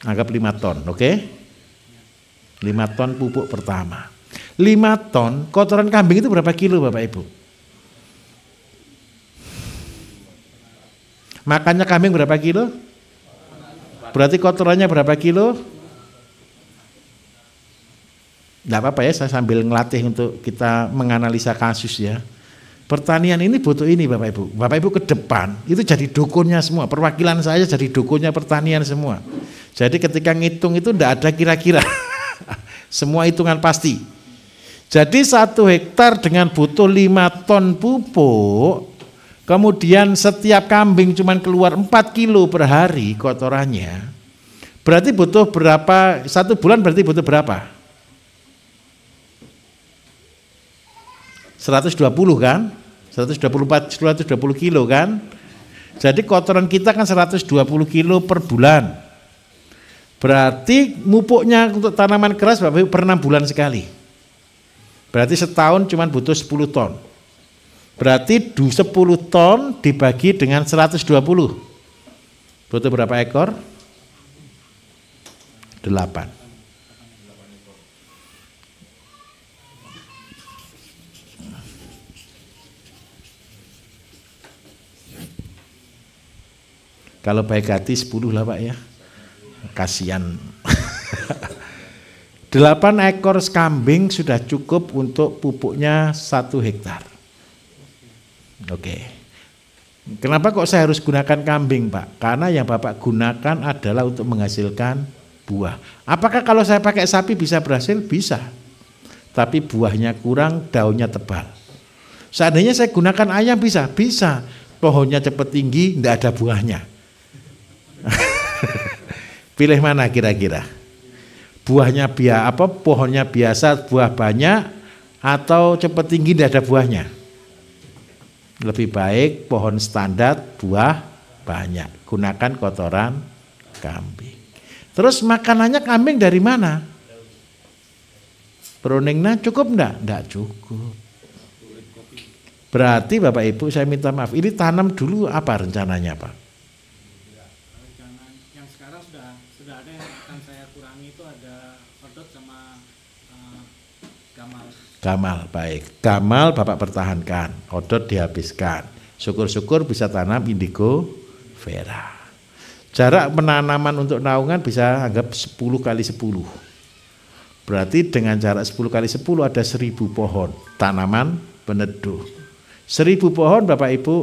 Anggap 5 ton, oke? 5 ton pupuk pertama. 5 ton kotoran kambing itu berapa kilo Bapak Ibu? Makannya kambing berapa kilo? Berarti kotorannya berapa kilo? Tidak apa-apa ya, saya sambil ngelatih untuk kita menganalisa kasus ya. Pertanian ini butuh ini Bapak Ibu. Bapak Ibu ke depan itu jadi dukunnya semua. Perwakilan saya jadi dukunnya pertanian semua. Jadi ketika ngitung itu tidak ada kira-kira. Semua hitungan pasti. Jadi 1 hektar dengan butuh 5 ton pupuk. Kemudian setiap kambing cuma keluar 4 kilo per hari kotorannya. Berarti butuh berapa? 1 bulan berarti butuh berapa? 120 kan? 124, 120 kilo kan? Jadi kotoran kita kan 120 kilo per bulan. Berarti mupuknya untuk tanaman keras Bapak Ibu per 6 bulan sekali. Berarti setahun cuma butuh 10 ton. Berarti 10 ton dibagi dengan 120. Butuh berapa ekor? 8. Kalau baik hati 10 lah Pak ya. Kasihan. 8 ekor kambing sudah cukup untuk pupuknya 1 hektar. Oke. Kenapa kok saya harus gunakan kambing Pak? Karena yang Bapak gunakan adalah untuk menghasilkan buah. Apakah kalau saya pakai sapi bisa berhasil? Bisa. Tapi buahnya kurang, daunnya tebal. Seandainya saya gunakan ayam bisa? Bisa. Pohonnya cepat tinggi, tidak ada buahnya. Pilih mana kira-kira? Buahnya pohonnya biasa, buah banyak, atau cepat tinggi tidak ada buahnya? Lebih baik pohon standar, buah banyak. Gunakan kotoran kambing. Terus makanannya kambing dari mana? Pruningnya cukup enggak? Enggak cukup. Berarti Bapak Ibu saya minta maaf, ini tanam dulu apa rencananya Pak? Yang sekarang sudah ada yang akan saya kurangi itu ada odot sama gamal. Gamal, baik. Gamal Bapak pertahankan, odot dihabiskan. Syukur-syukur bisa tanam indigo vera. Jarak penanaman untuk naungan bisa anggap 10 kali 10. Berarti dengan jarak 10 kali 10 ada 1000 pohon tanaman peneduh. 1000 pohon Bapak Ibu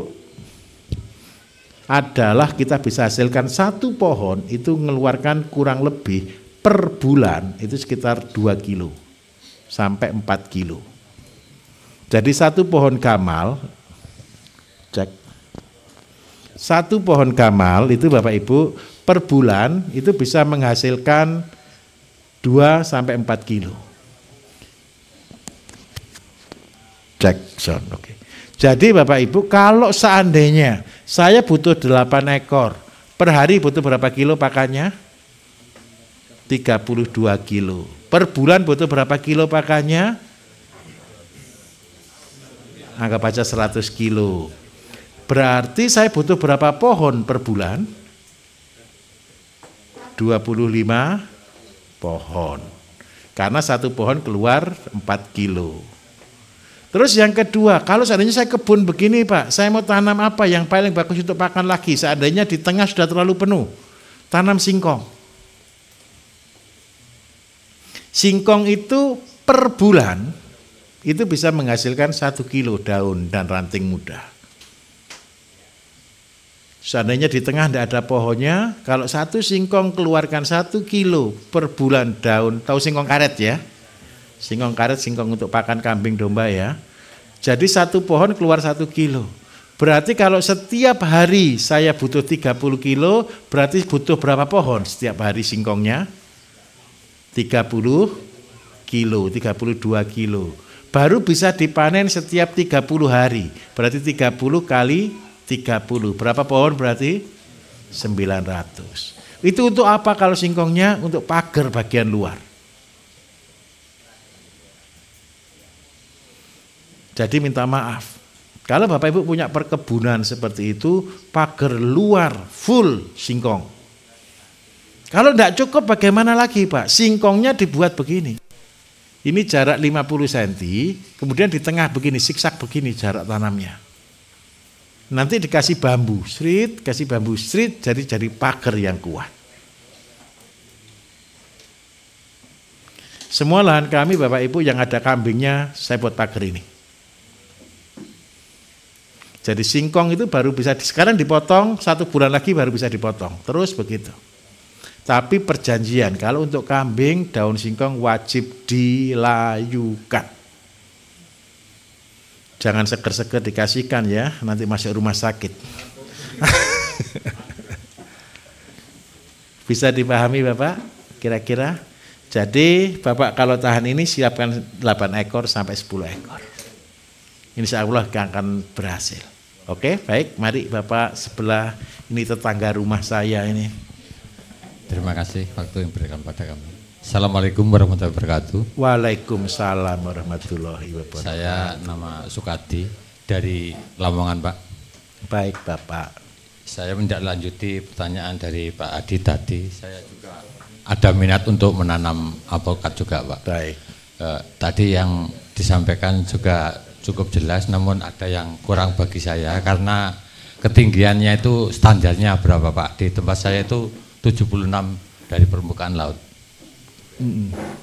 adalah kita bisa hasilkan 1 pohon itu mengeluarkan kurang lebih per bulan itu sekitar 2 kilo. Sampai 4 kilo. Jadi 1 pohon gamal, cek. 1 pohon gamal itu Bapak Ibu per bulan itu bisa menghasilkan 2 sampai 4 kilo. Cek sound, oke. Jadi Bapak Ibu kalau seandainya saya butuh 8 ekor, per hari butuh berapa kilo pakannya? 32 kilo. Per bulan butuh berapa kilo pakannya? Anggap aja 100 kilo. Berarti saya butuh berapa pohon per bulan? 25 pohon. Karena 1 pohon keluar 4 kilo. Terus yang kedua, kalau seandainya saya kebun begini Pak, saya mau tanam apa yang paling bagus untuk pakan lagi? Seandainya di tengah sudah terlalu penuh, tanam singkong. Singkong itu per bulan itu bisa menghasilkan 1 kilo daun dan ranting muda. Seandainya di tengah tidak ada pohonnya, kalau 1 singkong keluarkan 1 kilo per bulan daun, tahu singkong karet ya? Singkong karet, singkong untuk pakan kambing domba ya. Jadi 1 pohon keluar 1 kilo. Berarti kalau setiap hari saya butuh 30 kilo, berarti butuh berapa pohon setiap hari singkongnya? 30 kilo, 32 kilo. Baru bisa dipanen setiap 30 hari. Berarti 30 kali 30. Berapa pohon berarti? 900. Itu untuk apa kalau singkongnya? Untuk pagar bagian luar. Jadi minta maaf. Kalau Bapak Ibu punya perkebunan seperti itu, pagar luar full singkong. Kalau tidak cukup bagaimana lagi Pak? Singkongnya dibuat begini. Ini jarak 50 cm, kemudian di tengah begini, siksak begini jarak tanamnya. Nanti dikasih bambu street, kasih bambu street, jadi pagar yang kuat. Semua lahan kami Bapak Ibu yang ada kambingnya, saya buat pagar ini. Jadi singkong itu baru bisa, sekarang dipotong, 1 bulan lagi baru bisa dipotong. Terus begitu. Tapi perjanjian, kalau untuk kambing, daun singkong wajib dilayukan. Jangan seger-seger dikasihkan ya, nanti masuk rumah sakit. Bisa dipahami Bapak? Kira-kira? Jadi Bapak kalau tahan ini siapkan 8 ekor sampai 10 ekor. Insya Allah akan berhasil. Oke, baik. Mari Bapak sebelah, ini tetangga rumah saya ini. Terima kasih waktu yang diberikan pada kami. Assalamualaikum warahmatullahi wabarakatuh. Waalaikumsalam warahmatullahi wabarakatuh. Saya nama Sukadi dari Lamongan Pak. Baik Bapak. Saya menindaklanjuti pertanyaan dari Pak Adi tadi. Saya juga ada minat untuk menanam alpukat juga Pak. Baik. Tadi yang disampaikan juga cukup jelas, namun ada yang kurang bagi saya karena ketinggiannya itu standarnya berapa Pak? Di tempat saya itu 76 dari permukaan laut.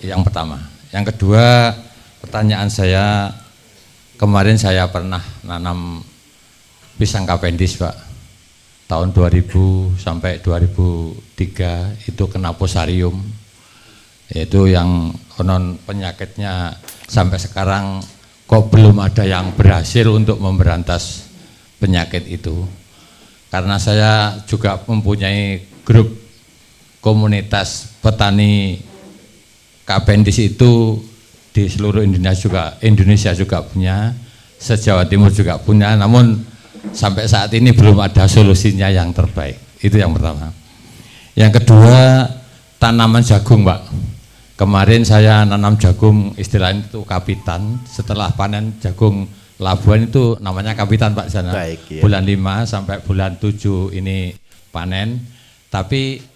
Yang pertama. Yang kedua, pertanyaan saya, kemarin saya pernah nanam pisang Cavendish Pak. Tahun 2000 sampai 2003 itu kena posarium. Yaitu yang konon penyakitnya sampai sekarang kok belum ada yang berhasil untuk memberantas penyakit itu. Karena saya juga mempunyai grup komunitas petani Cavendish itu di seluruh Indonesia juga punya, se-Jawa Timur juga punya, namun sampai saat ini belum ada solusinya yang terbaik. Itu yang pertama. Yang kedua, tanaman jagung Pak. Kemarin saya nanam jagung, istilahnya itu kapitan. Setelah panen jagung Labuan itu namanya kapitan Pak sana. Baik, ya. Bulan 5 sampai bulan 7 ini panen. Tapi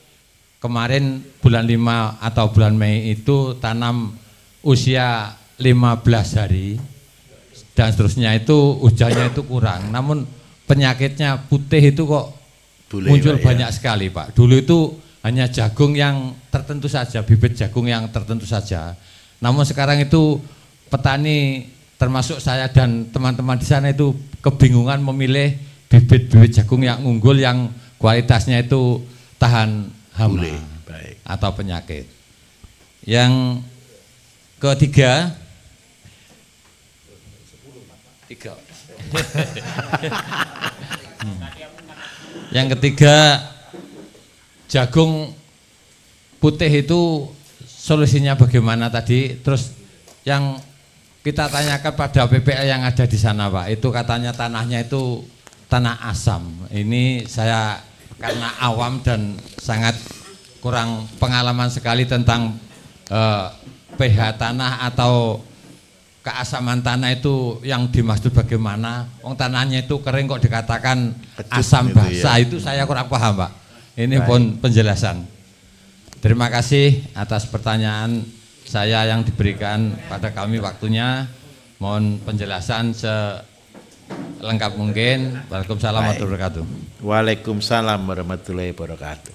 kemarin bulan 5 atau bulan Mei itu tanam usia 15 hari. Dan seterusnya itu hujannya itu kurang. Namun penyakitnya putih itu kok muncul banyak sekali Pak. Dulu itu hanya jagung yang tertentu saja, bibit jagung yang tertentu saja. Namun sekarang itu petani termasuk saya dan teman-teman di sana itu kebingungan memilih bibit-bibit jagung yang unggul yang kualitasnya itu tahan hama atau penyakit. Yang ketiga, yang ketiga, jagung putih itu solusinya bagaimana tadi? Terus yang kita tanyakan pada PPL yang ada di sana Pak, itu katanya tanahnya itu tanah asam. Ini saya karena awam dan sangat kurang pengalaman sekali tentang pH tanah atau keasaman tanah itu yang dimaksud bagaimana. Tanahnya itu kering kok dikatakan asam basah, itu saya kurang paham Pak. Ini pun penjelasan. Terima kasih atas pertanyaan saya yang diberikan pada kami waktunya. Mohon penjelasan selengkap mungkin. Waalaikumsalam warahmatullahi wabarakatuh. Waalaikumsalam warahmatullahi wabarakatuh.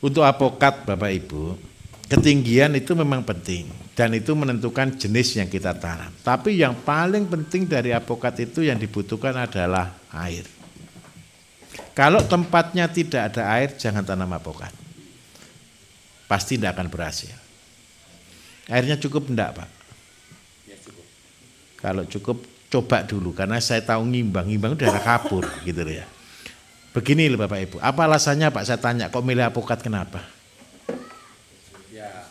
Untuk apokat Bapak Ibu, ketinggian itu memang penting dan itu menentukan jenis yang kita tanam. Tapi yang paling penting dari apokat itu yang dibutuhkan adalah air. Kalau tempatnya tidak ada air, jangan tanam apokat. Pasti tidak akan berhasil. Airnya cukup enggak Pak? Kalau cukup coba dulu, karena saya tahu ngimbang daerah kapur gitu ya. Begini loh Bapak Ibu, apa alasannya Pak, saya tanya, kok milih apokat kenapa? Ya,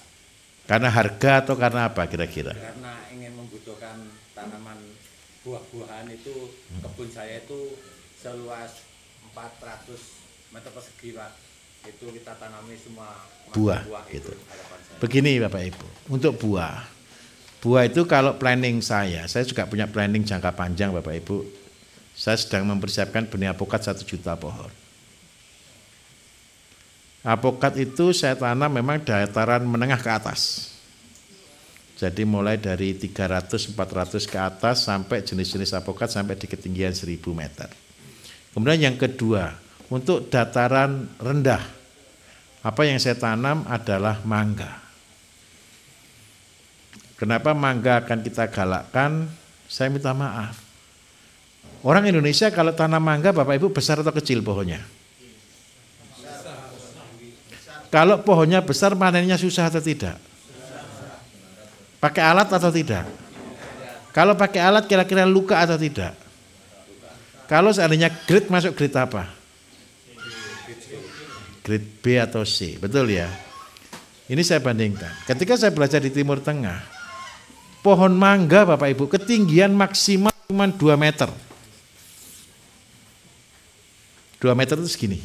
Karena harga atau karena apa kira-kira? karena ingin membutuhkan tanaman buah-buahan itu, kebun saya itu seluas 400 meter persegi Pak. Itu kita tanami semua Buah, itu gitu. harapan saya. Begini Bapak Ibu, untuk buah itu kalau planning saya juga punya planning jangka panjang Bapak Ibu. Saya sedang mempersiapkan benih apokat 1 juta pohon. Apokat itu saya tanam memang dataran menengah ke atas. Jadi mulai dari 300-400 ke atas sampai jenis-jenis apokat sampai di ketinggian 1000 meter. Kemudian yang kedua, untuk dataran rendah, apa yang saya tanam adalah mangga. Kenapa mangga akan kita galakkan? Saya minta maaf. Orang Indonesia kalau tanam mangga Bapak Ibu besar atau kecil pohonnya? Kalau pohonnya besar panennya susah atau tidak? Pakai alat atau tidak? Kalau pakai alat kira-kira luka atau tidak? Kalau seandainya grade masuk grade apa? Grade B atau C, betul ya? Ini saya bandingkan. Ketika saya belajar di Timur Tengah, pohon mangga Bapak Ibu ketinggian maksimal cuma 2 meter. 2 meter itu segini.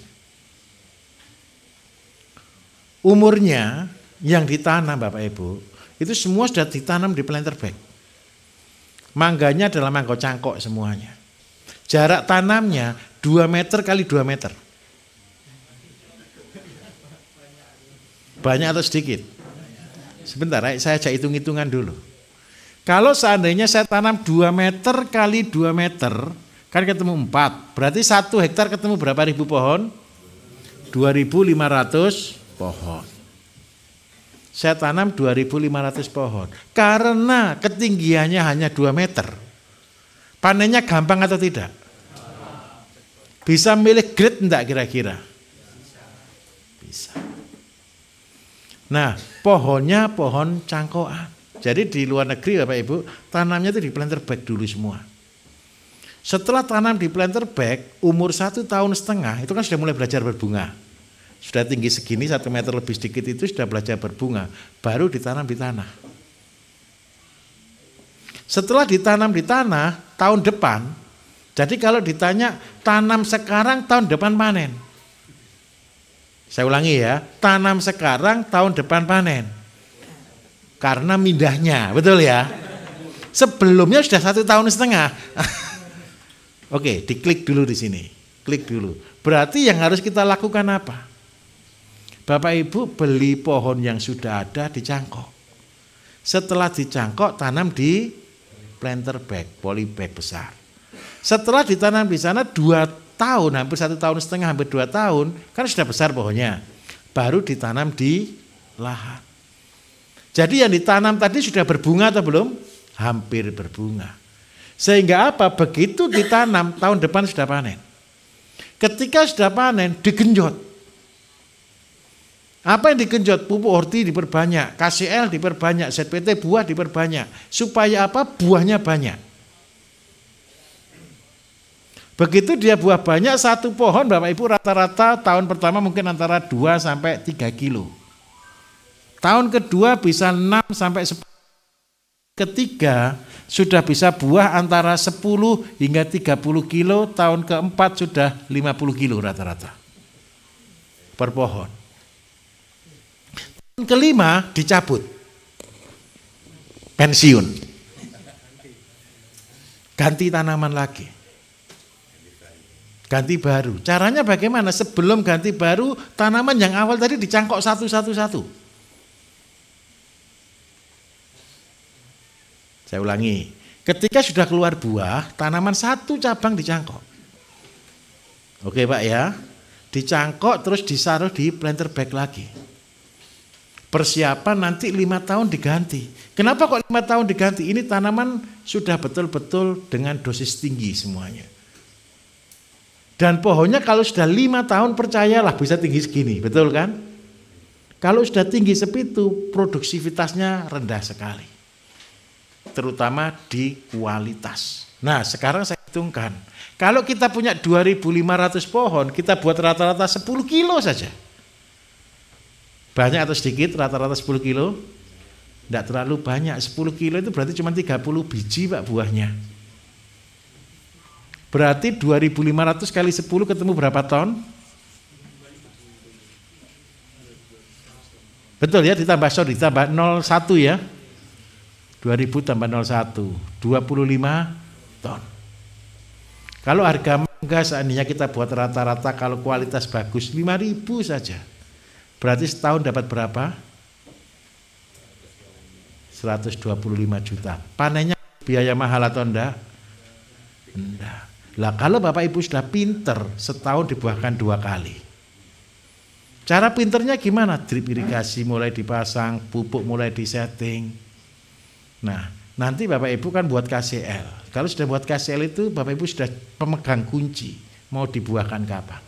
Umurnya yang ditanam Bapak Ibu, itu semua sudah ditanam di planter bag. Mangganya adalah mangga cangkok semuanya. Jarak tanamnya 2 meter kali 2 meter. Banyak atau sedikit? Sebentar, saya ajak hitung-hitungan dulu. Kalau seandainya saya tanam 2 meter kali 2 meter, kan ketemu 4. Berarti 1 hektar ketemu berapa ribu pohon? 2.500 pohon. Saya tanam 2.500 pohon. Karena ketinggiannya hanya 2 meter. Panennya gampang atau tidak? Bisa milih grade enggak kira-kira? Bisa. Nah, pohonnya pohon cangkokan. Jadi di luar negeri Bapak Ibu, tanamnya itu di planter bag dulu semua. Setelah tanam di planter bag, umur 1,5 tahun, itu kan sudah mulai belajar berbunga. Sudah tinggi segini, 1 meter lebih sedikit itu sudah belajar berbunga. Baru ditanam di tanah. Setelah ditanam di tanah, tahun depan, jadi kalau ditanya tanam sekarang, tahun depan panen. Saya ulangi ya, tanam sekarang, tahun depan panen. Karena mindahnya, betul ya? Sebelumnya sudah 1,5 tahun. Oke, diklik dulu di sini. Klik dulu. Berarti yang harus kita lakukan apa? Bapak Ibu beli pohon yang sudah ada dicangkok. Setelah dicangkok, tanam di planter bag, polybag besar. Setelah ditanam di sana 2 tahun, hampir 1,5 tahun, hampir 2 tahun, kan sudah besar pohonnya. Baru ditanam di lahan. Jadi yang ditanam tadi sudah berbunga atau belum? Hampir berbunga. Sehingga apa? Begitu ditanam, tahun depan sudah panen. Ketika sudah panen, digenjot. Apa yang digenjot? Pupuk horti diperbanyak, KCL diperbanyak, ZPT buah diperbanyak. Supaya apa? Buahnya banyak. Begitu dia buah banyak, 1 pohon Bapak Ibu rata-rata tahun pertama mungkin antara 2 sampai 3 kilo. Tahun kedua bisa 6 sampai 10. Ketiga sudah bisa buah antara 10 hingga 30 kilo, tahun keempat sudah 50 kilo rata-rata per pohon. Tahun kelima dicabut, pensiun, ganti tanaman lagi, ganti baru. Caranya bagaimana? Sebelum ganti baru, tanaman yang awal tadi dicangkok satu-satu. Saya ulangi, ketika sudah keluar buah, tanaman 1 cabang dicangkok. Oke Pak ya, dicangkok terus disaruh di planter bag lagi. Persiapan nanti 5 tahun diganti. Kenapa kok 5 tahun diganti? Ini tanaman sudah betul-betul dengan dosis tinggi semuanya. Dan pohonnya kalau sudah 5 tahun percayalah bisa tinggi segini, betul kan? Kalau sudah tinggi seperti itu, produktivitasnya rendah sekali. terutama di kualitas. Nah, sekarang saya hitungkan. Kalau kita punya 2.500 pohon, kita buat rata-rata 10 kilo saja. Banyak atau sedikit rata-rata 10 kilo? Tidak terlalu banyak. 10 kilo itu berarti cuma 30 biji Pak buahnya. Berarti 2.500 kali 10 ketemu berapa ton? Betul ya, ditambah 01 ya. 2000 tambah 01, 25 ton. Kalau harga mangga seandainya kita buat rata-rata kalau kualitas bagus 5.000 saja. Berarti setahun dapat berapa? 125 juta. Panennya biaya mahal atau enggak? Enggak. Lah kalau Bapak Ibu sudah pinter, setahun dibuahkan 2 kali. Cara pinternya gimana? Drip irigasi mulai dipasang, pupuk mulai disetting. Nah, nanti Bapak Ibu kan buat KCL. Kalau sudah buat KCL itu Bapak Ibu sudah pemegang kunci, mau dibuahkan kapan.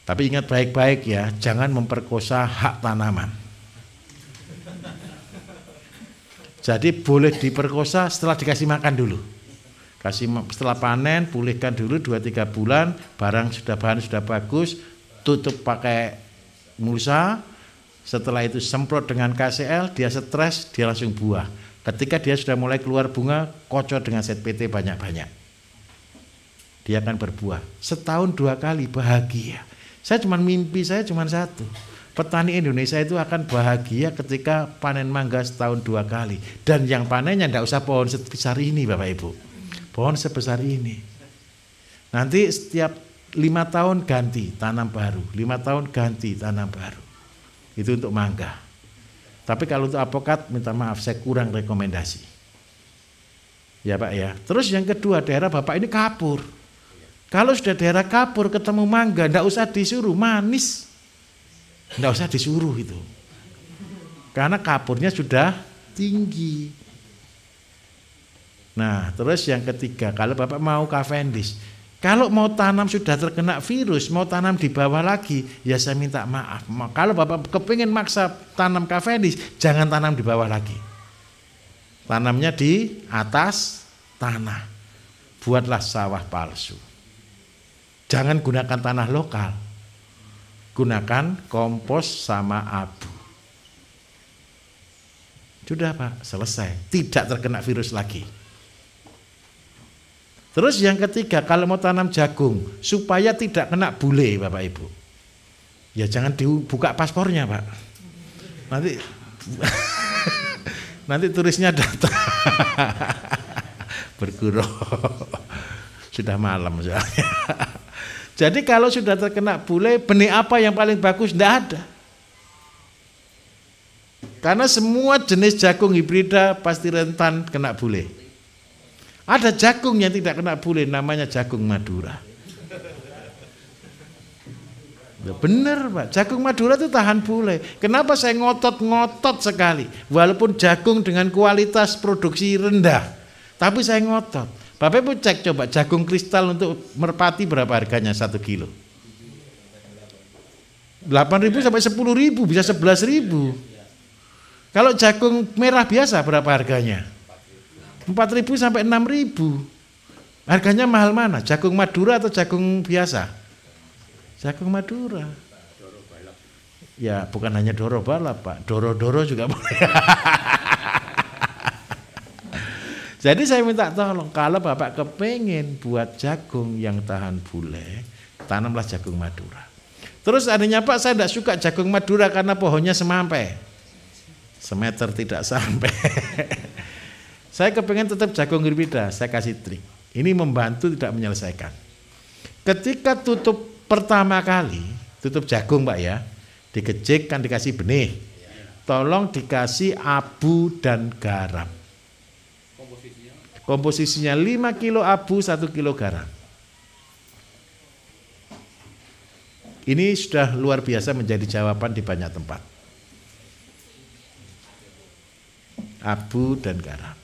Tapi ingat baik-baik ya, jangan memperkosa hak tanaman. Jadi boleh diperkosa setelah dikasih makan dulu. Setelah panen, pulihkan dulu 2-3 bulan, bahan sudah bagus, tutup pakai mulsa. Setelah itu semprot dengan KCL, dia stres, dia langsung buah. Ketika dia sudah mulai keluar bunga, kocor dengan ZPT banyak-banyak. Dia akan berbuah. Setahun 2 kali, bahagia. Mimpi saya cuma satu. Petani Indonesia itu akan bahagia ketika panen mangga setahun 2 kali. Dan yang panennya tidak usah pohon sebesar ini Bapak Ibu. Pohon sebesar ini. Nanti setiap 5 tahun ganti tanam baru. 5 tahun ganti tanam baru. Itu untuk mangga. Tapi kalau untuk apokat, minta maaf saya kurang rekomendasi. Ya Pak ya. Terus yang kedua, daerah Bapak ini kapur. Kalau sudah daerah kapur ketemu mangga, tidak usah disuruh, manis. Tidak usah disuruh itu. Karena kapurnya sudah tinggi. Nah, terus yang ketiga, kalau Bapak mau Cavendish, kalau mau tanam sudah terkena virus, mau tanam di bawah lagi, ya saya minta maaf. Kalau Bapak kepingin maksa tanam Cavendish, jangan tanam di bawah lagi. Tanamnya di atas tanah. Buatlah sawah palsu. Jangan gunakan tanah lokal. Gunakan kompos sama abu. Sudah Pak, selesai. Tidak terkena virus lagi. Terus yang ketiga, kalau mau tanam jagung, supaya tidak kena bule Bapak Ibu. Ya jangan dibuka paspornya Pak. Nanti turisnya datang. Bergurau. Sudah malam soalnya. Jadi kalau sudah terkena bule, benih apa yang paling bagus? Tidak ada. Karena semua jenis jagung hibrida pasti rentan kena bule. Ada jagung yang tidak kena bule, namanya jagung Madura. Ya benar Pak, jagung Madura itu tahan bule. Kenapa saya ngotot sekali? Walaupun jagung dengan kualitas produksi rendah, tapi saya ngotot. Bapak Ibu cek coba jagung kristal untuk merpati berapa harganya 1 kilo? 8.000 sampai 10.000, bisa 11.000. Kalau jagung merah biasa berapa harganya? 4.000 sampai 6.000. Harganya mahal mana? Jagung Madura atau jagung biasa? Jagung Madura. Ya bukan hanya doro balap Pak, doro-doro juga boleh. Jadi saya minta tolong, kalau Bapak kepengen buat jagung yang tahan bule, tanamlah jagung Madura. Terus adanya Pak, saya tidak suka jagung Madura karena pohonnya semampai. Semeter tidak sampai. Saya kepengen tetap jagung hibrida, saya kasih trik. Ini membantu tidak menyelesaikan. Ketika tutup pertama kali, tutup jagung Pak ya, dikejik kan dikasih benih. Tolong dikasih abu dan garam. Komposisinya 5 kilo abu, 1 kilo garam. Ini sudah luar biasa menjadi jawaban di banyak tempat. Abu dan garam.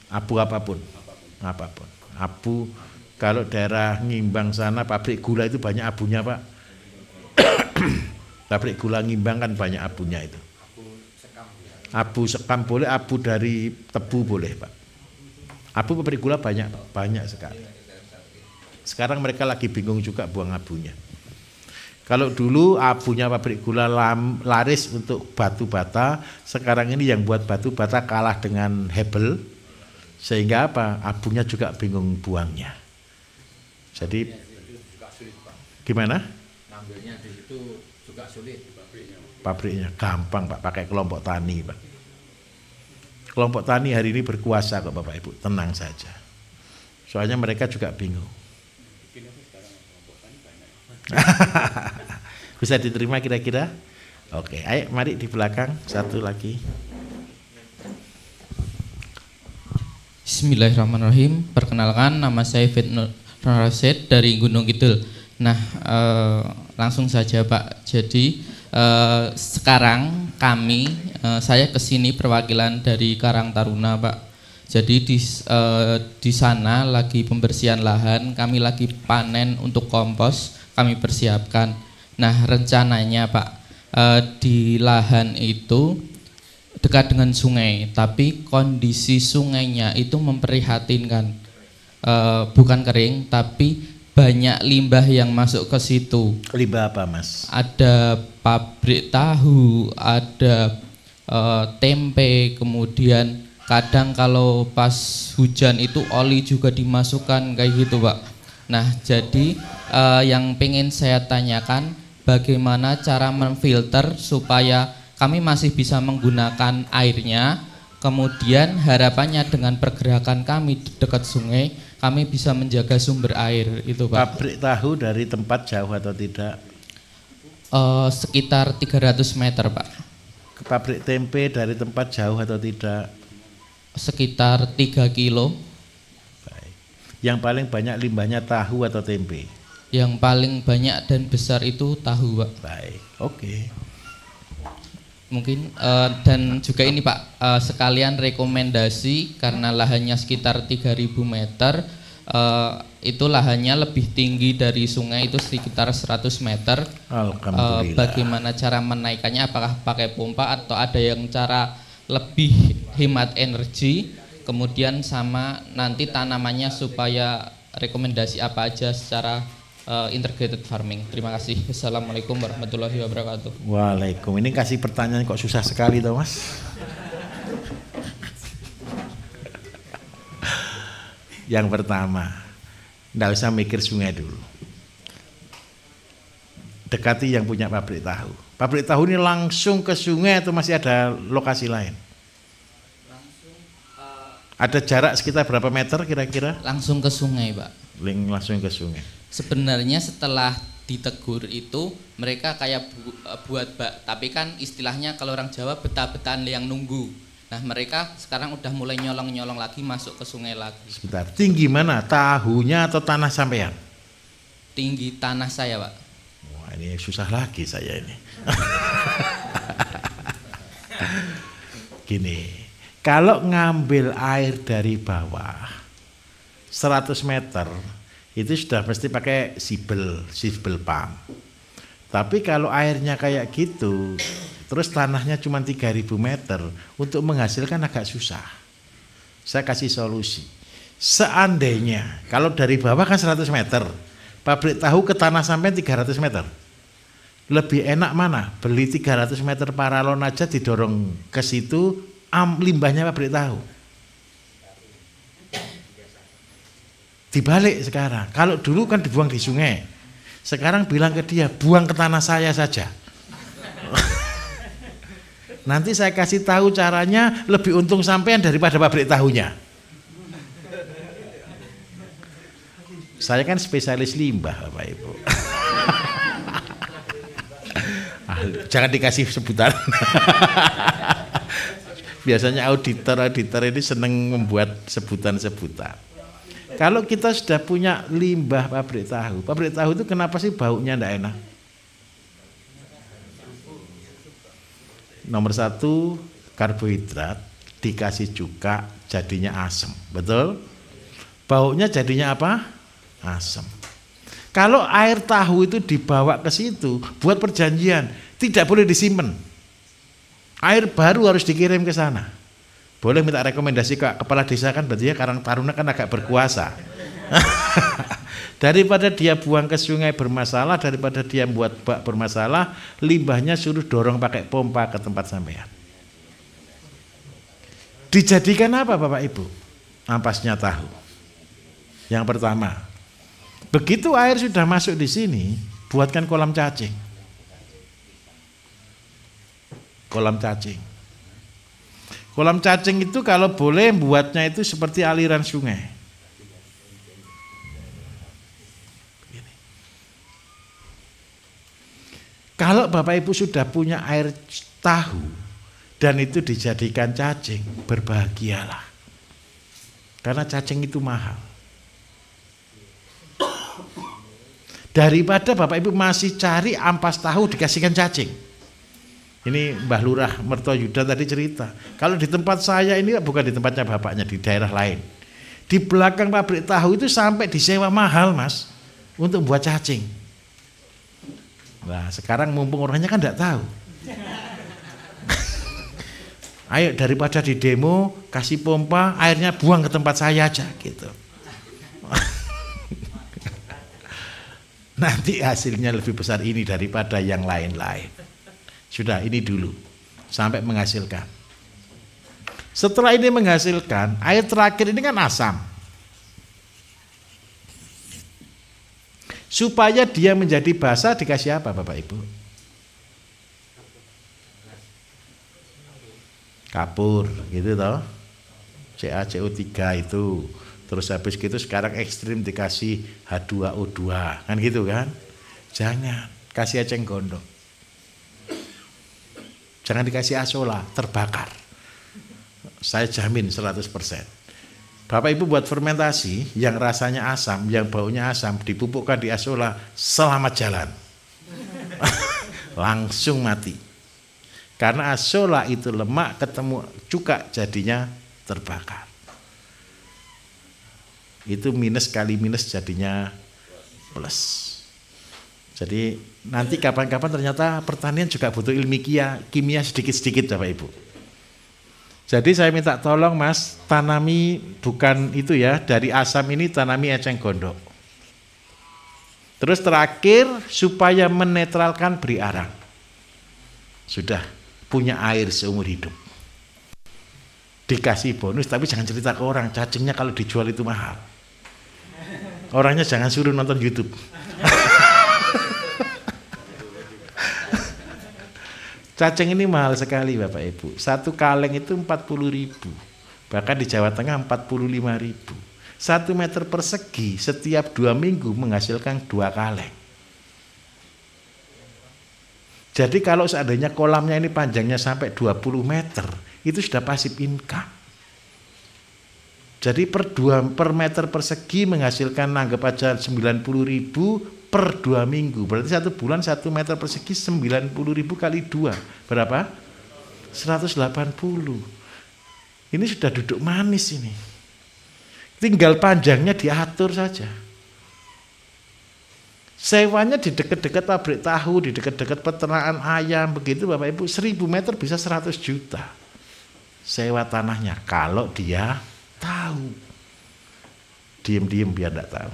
Abu apapun. Abu, kalau daerah Ngimbang sana pabrik gula itu banyak abunya Pak. Pabrik gula Ngimbang kan banyak abunya itu. Abu sekam boleh, abu dari tebu boleh, Pak. Abu pabrik gula banyak sekali. Sekarang mereka lagi bingung juga buang abunya. Kalau dulu abunya pabrik gula laris untuk batu bata, sekarang ini yang buat batu bata kalah dengan Hebel, sehingga apa? Abunya juga bingung buangnya. Jadi gimana? Ngambilnya di situ juga sulit pabriknya. Gampang, Pak, pakai kelompok tani, Pak. Kelompok tani hari ini berkuasa kok, Bapak Ibu, tenang saja. Soalnya mereka juga bingung. Bisa diterima kira-kira? Oke, ayo mari di belakang satu lagi. Bismillahirrahmanirrahim. Perkenalkan, nama saya Fitnur Rasid dari Gunung Kidul. Nah, langsung saja Pak. Jadi sekarang saya kesini perwakilan dari Karang Taruna, Pak. Jadi di sana lagi pembersihan lahan, kami lagi panen untuk kompos, kami persiapkan. Nah, rencananya Pak, di lahan itu dekat dengan sungai, tapi kondisi sungainya itu memprihatinkan, bukan kering, tapi banyak limbah yang masuk ke situ. Limbah apa, Mas? Ada pabrik tahu, ada tempe, kemudian kadang kalau pas hujan itu oli juga dimasukkan kayak gitu, Pak. Nah, jadi yang pengen saya tanyakan, bagaimana cara memfilter supaya kami masih bisa menggunakan airnya, kemudian harapannya dengan pergerakan kami di dekat sungai, kami bisa menjaga sumber air itu, Pak. Pabrik tahu dari tempat jauh atau tidak? Sekitar 300 meter, Pak. Pabrik tempe dari tempat jauh atau tidak? Sekitar 3 kilo. Baik. Yang paling banyak limbahnya tahu atau tempe? Yang paling banyak dan besar itu tahu, Pak. Baik, oke. Mungkin dan juga ini Pak, sekalian rekomendasi karena lahannya sekitar 3.000 meter, itu lahannya lebih tinggi dari sungai itu sekitar 100 meter. Alhamdulillah. Bagaimana cara menaikkannya? Apakah pakai pompa atau ada yang cara lebih hemat energi? Kemudian sama nanti tanamannya supaya rekomendasi apa aja secara integrated farming. Terima kasih. Assalamualaikum warahmatullahi wabarakatuh. Waalaikumsalam. Ini kasih pertanyaan kok susah sekali toh, Mas. Yang pertama, nggak usah mikir sungai dulu. Dekati yang punya pabrik tahu. Pabrik tahu ini langsung ke sungai atau masih ada lokasi lain? Ada jarak sekitar berapa meter kira-kira? Langsung ke sungai, Pak. Langsung ke sungai. Sebenarnya setelah ditegur itu mereka kayak buat bak, tapi kan istilahnya kalau orang Jawa betah-betahan yang nunggu. Nah, mereka sekarang udah mulai nyolong-nyolong lagi masuk ke sungai lagi. Sebentar, tinggi mana? Tahunya atau tanah sampean? Tinggi tanah saya, Pak. Wah, ini susah lagi saya ini. Gini, kalau ngambil air dari bawah 100 meter itu sudah mesti pakai sibel pump. Tapi kalau airnya kayak gitu, terus tanahnya cuma 3.000 meter, untuk menghasilkan agak susah. Saya kasih solusi. Seandainya, kalau dari bawah kan 100 meter, pabrik tahu ke tanah sampai 300 meter. Lebih enak mana? Beli 300 meter paralon aja didorong ke situ, limbahnya pabrik tahu. Dibalik sekarang, kalau dulu kan dibuang di sungai, sekarang bilang ke dia buang ke tanah saya saja. Nanti saya kasih tahu caranya, lebih untung sampean daripada pabrik tahunya. Saya kan spesialis limbah, Bapak Ibu. Jangan dikasih sebutan. Biasanya auditor ini seneng membuat sebutan-sebutan. Kalau kita sudah punya limbah pabrik tahu itu kenapa sih baunya enggak enak? Nomor 1, karbohidrat dikasih cuka jadinya asam, betul? Baunya jadinya apa? Asam. Kalau air tahu itu dibawa ke situ buat perjanjian, tidak boleh disimpan. Air baru harus dikirim ke sana. Boleh minta rekomendasi ke kepala desa kan, berarti ya Karang Taruna kan agak berkuasa. Daripada dia buang ke sungai bermasalah, daripada dia buat bak bermasalah, limbahnya suruh dorong pakai pompa ke tempat sampean. Dijadikan apa Bapak Ibu? Ampasnya tahu. Yang pertama, begitu air sudah masuk di sini, buatkan kolam cacing. Kolam cacing. Kolam cacing itu kalau boleh buatnya itu seperti aliran sungai. Begini. Kalau Bapak Ibu sudah punya air tahu dan itu dijadikan cacing, berbahagialah. Karena cacing itu mahal. Daripada Bapak Ibu masih cari ampas tahu dikasihkan cacing. Ini Mbah Lurah Mertoyuda tadi cerita. Kalau di tempat saya ini bukan di tempatnya bapaknya, di daerah lain. Di belakang pabrik tahu itu sampai disewa mahal Mas untuk buat cacing. Nah sekarang mumpung orangnya kan tidak tahu. Ayo daripada di demo kasih pompa, airnya buang ke tempat saya aja gitu. Nanti hasilnya lebih besar ini daripada yang lain-lain. Sudah ini dulu sampai menghasilkan. Setelah ini menghasilkan, air terakhir ini kan asam. Supaya dia menjadi basa dikasih apa Bapak Ibu? Kapur gitu toh. CaCO3 itu. Terus habis gitu sekarang ekstrim dikasih H2O2 kan gitu kan? Jangan, kasih eceng gondok. Jangan dikasih asola, terbakar. Saya jamin 100%. Bapak Ibu buat fermentasi yang rasanya asam, yang baunya asam, dipupukkan di asola, selamat jalan. Langsung mati. Karena asola itu lemak ketemu cuka jadinya terbakar. Itu minus kali minus jadinya plus. Jadi nanti kapan-kapan ternyata pertanian juga butuh ilmu kimia sedikit-sedikit Bapak Ibu. Jadi saya minta tolong Mas, tanami bukan itu ya, dari asam ini tanami eceng gondok. Terus terakhir supaya menetralkan beri arang. Sudah punya air seumur hidup. Dikasih bonus tapi jangan cerita ke orang, cacingnya kalau dijual itu mahal. Orangnya jangan suruh nonton YouTube. Cacing ini mahal sekali Bapak Ibu. Satu kaleng itu 40.000. Bahkan di Jawa Tengah 45.000. 1 meter persegi setiap 2 minggu menghasilkan 2 kaleng. Jadi kalau seandainya kolamnya ini panjangnya sampai 20 meter, itu sudah pasif income. Jadi per meter persegi menghasilkan anggap aja 90.000 per 2 minggu, berarti 1 bulan 1 meter persegi 90.000 kali 2 berapa? 180. Ini sudah duduk manis ini. Tinggal panjangnya diatur saja. Sewanya di dekat-dekat pabrik tahu, di dekat-dekat peternakan ayam, begitu Bapak Ibu, 1000 meter bisa 100 juta. Sewa tanahnya kalau dia tahu. Diem-diem biar enggak tahu.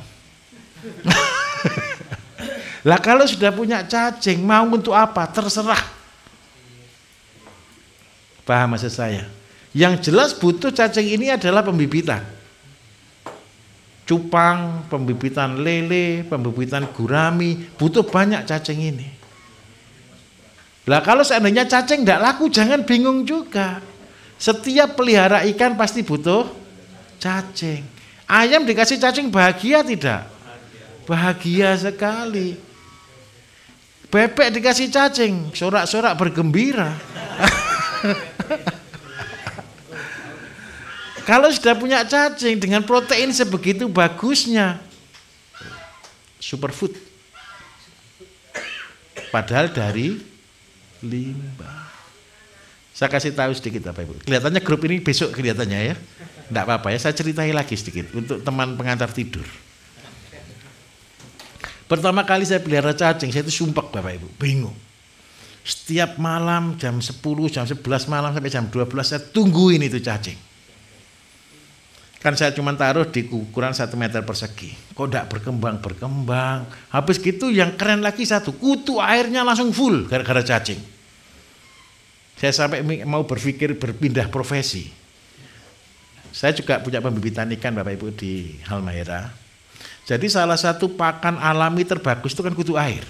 Lah kalau sudah punya cacing, mau untuk apa? Terserah. Paham maksud saya? Yang jelas butuh cacing ini adalah pembibitan. Cupang, pembibitan lele, pembibitan gurami, butuh banyak cacing ini. Lah kalau seandainya cacing tidak laku, jangan bingung juga. Setiap pelihara ikan pasti butuh cacing. Ayam dikasih cacing bahagia tidak? Bahagia sekali. Bebek dikasih cacing, sorak-sorak bergembira. Kalau sudah punya cacing dengan protein sebegitu bagusnya, superfood. Padahal dari limbah. Saya kasih tahu sedikit Bapak Ibu. Kelihatannya grup ini besok kelihatannya ya. Enggak apa-apa ya, saya ceritai lagi sedikit untuk teman pengantar tidur. Pertama kali saya pelihara cacing, saya itu sumpek Bapak Ibu, bingung. Setiap malam jam 10, jam 11 malam sampai jam 12 saya tungguin itu cacing. Kan saya cuma taruh di ukuran 1 meter persegi. Kok enggak berkembang. Habis gitu yang keren lagi satu, kutu airnya langsung full gara-gara cacing. Saya sampai mau berpikir berpindah profesi. Saya juga punya pembibitan ikan Bapak Ibu di Halmahera. Jadi salah satu pakan alami terbagus itu kan kutu air.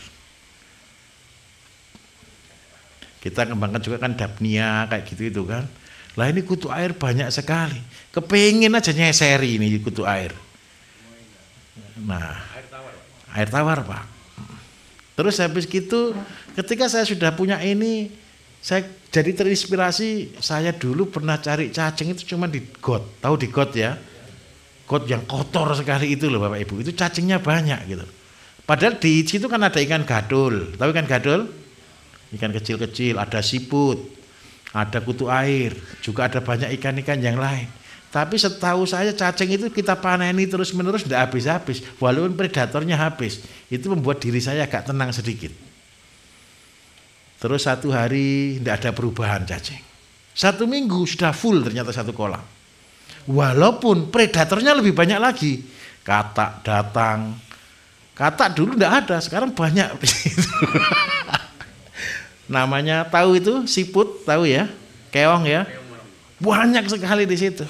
Kita kembangkan juga kan Dapnia kayak gitu itu kan. Lah ini kutu air banyak sekali. Kepengin aja nyeseri ini kutu air. Nah, air tawar Pak. Terus habis gitu ketika saya sudah punya ini, saya jadi terinspirasi. Saya dulu pernah cari cacing itu cuma di got. Tahu di got ya? Got yang kotor sekali itu loh Bapak Ibu. Itu cacingnya banyak gitu. Padahal di situ kan ada ikan gadul. Tahu ikan gadul? Ikan kecil-kecil, ada siput, ada kutu air, juga ada banyak ikan-ikan yang lain. Tapi setahu saya cacing itu kita paneni terus-menerus tidak habis-habis, walaupun predatornya habis. Itu membuat diri saya agak tenang sedikit. Terus satu hari tidak ada perubahan cacing. 1 minggu sudah full ternyata 1 kolam. Walaupun predatornya lebih banyak lagi. Katak datang. Katak dulu tidak ada, sekarang banyak. Namanya tahu itu siput, tahu ya, keong ya, banyak sekali di situ.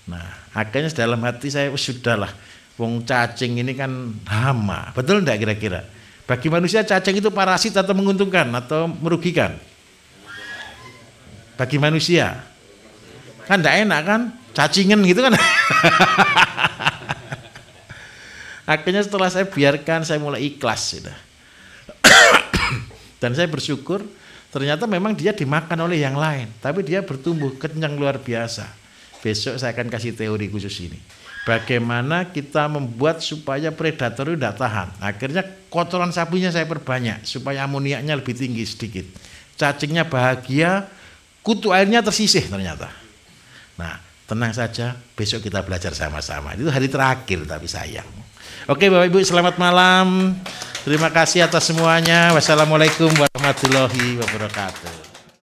Nah, akhirnya dalam hati saya sudahlah, wong cacing ini kan hama, betul enggak kira-kira? Bagi manusia cacing itu parasit atau menguntungkan atau merugikan? Bagi manusia, kan enggak enak kan, cacingan gitu kan? Akhirnya setelah saya biarkan, saya mulai ikhlas sudah. Dan saya bersyukur ternyata memang dia dimakan oleh yang lain, tapi dia bertumbuh kencang luar biasa. Besok saya akan kasih teori khusus ini. Bagaimana kita membuat supaya predator itu tidak tahan. Akhirnya kotoran sapinya saya perbanyak supaya amoniaknya lebih tinggi sedikit. Cacingnya bahagia, kutu airnya tersisih ternyata. Nah, tenang saja, besok kita belajar sama-sama. Itu hari terakhir tapi sayang. Oke Bapak Ibu, selamat malam. Terima kasih atas semuanya. Wassalamualaikum warahmatullahi wabarakatuh.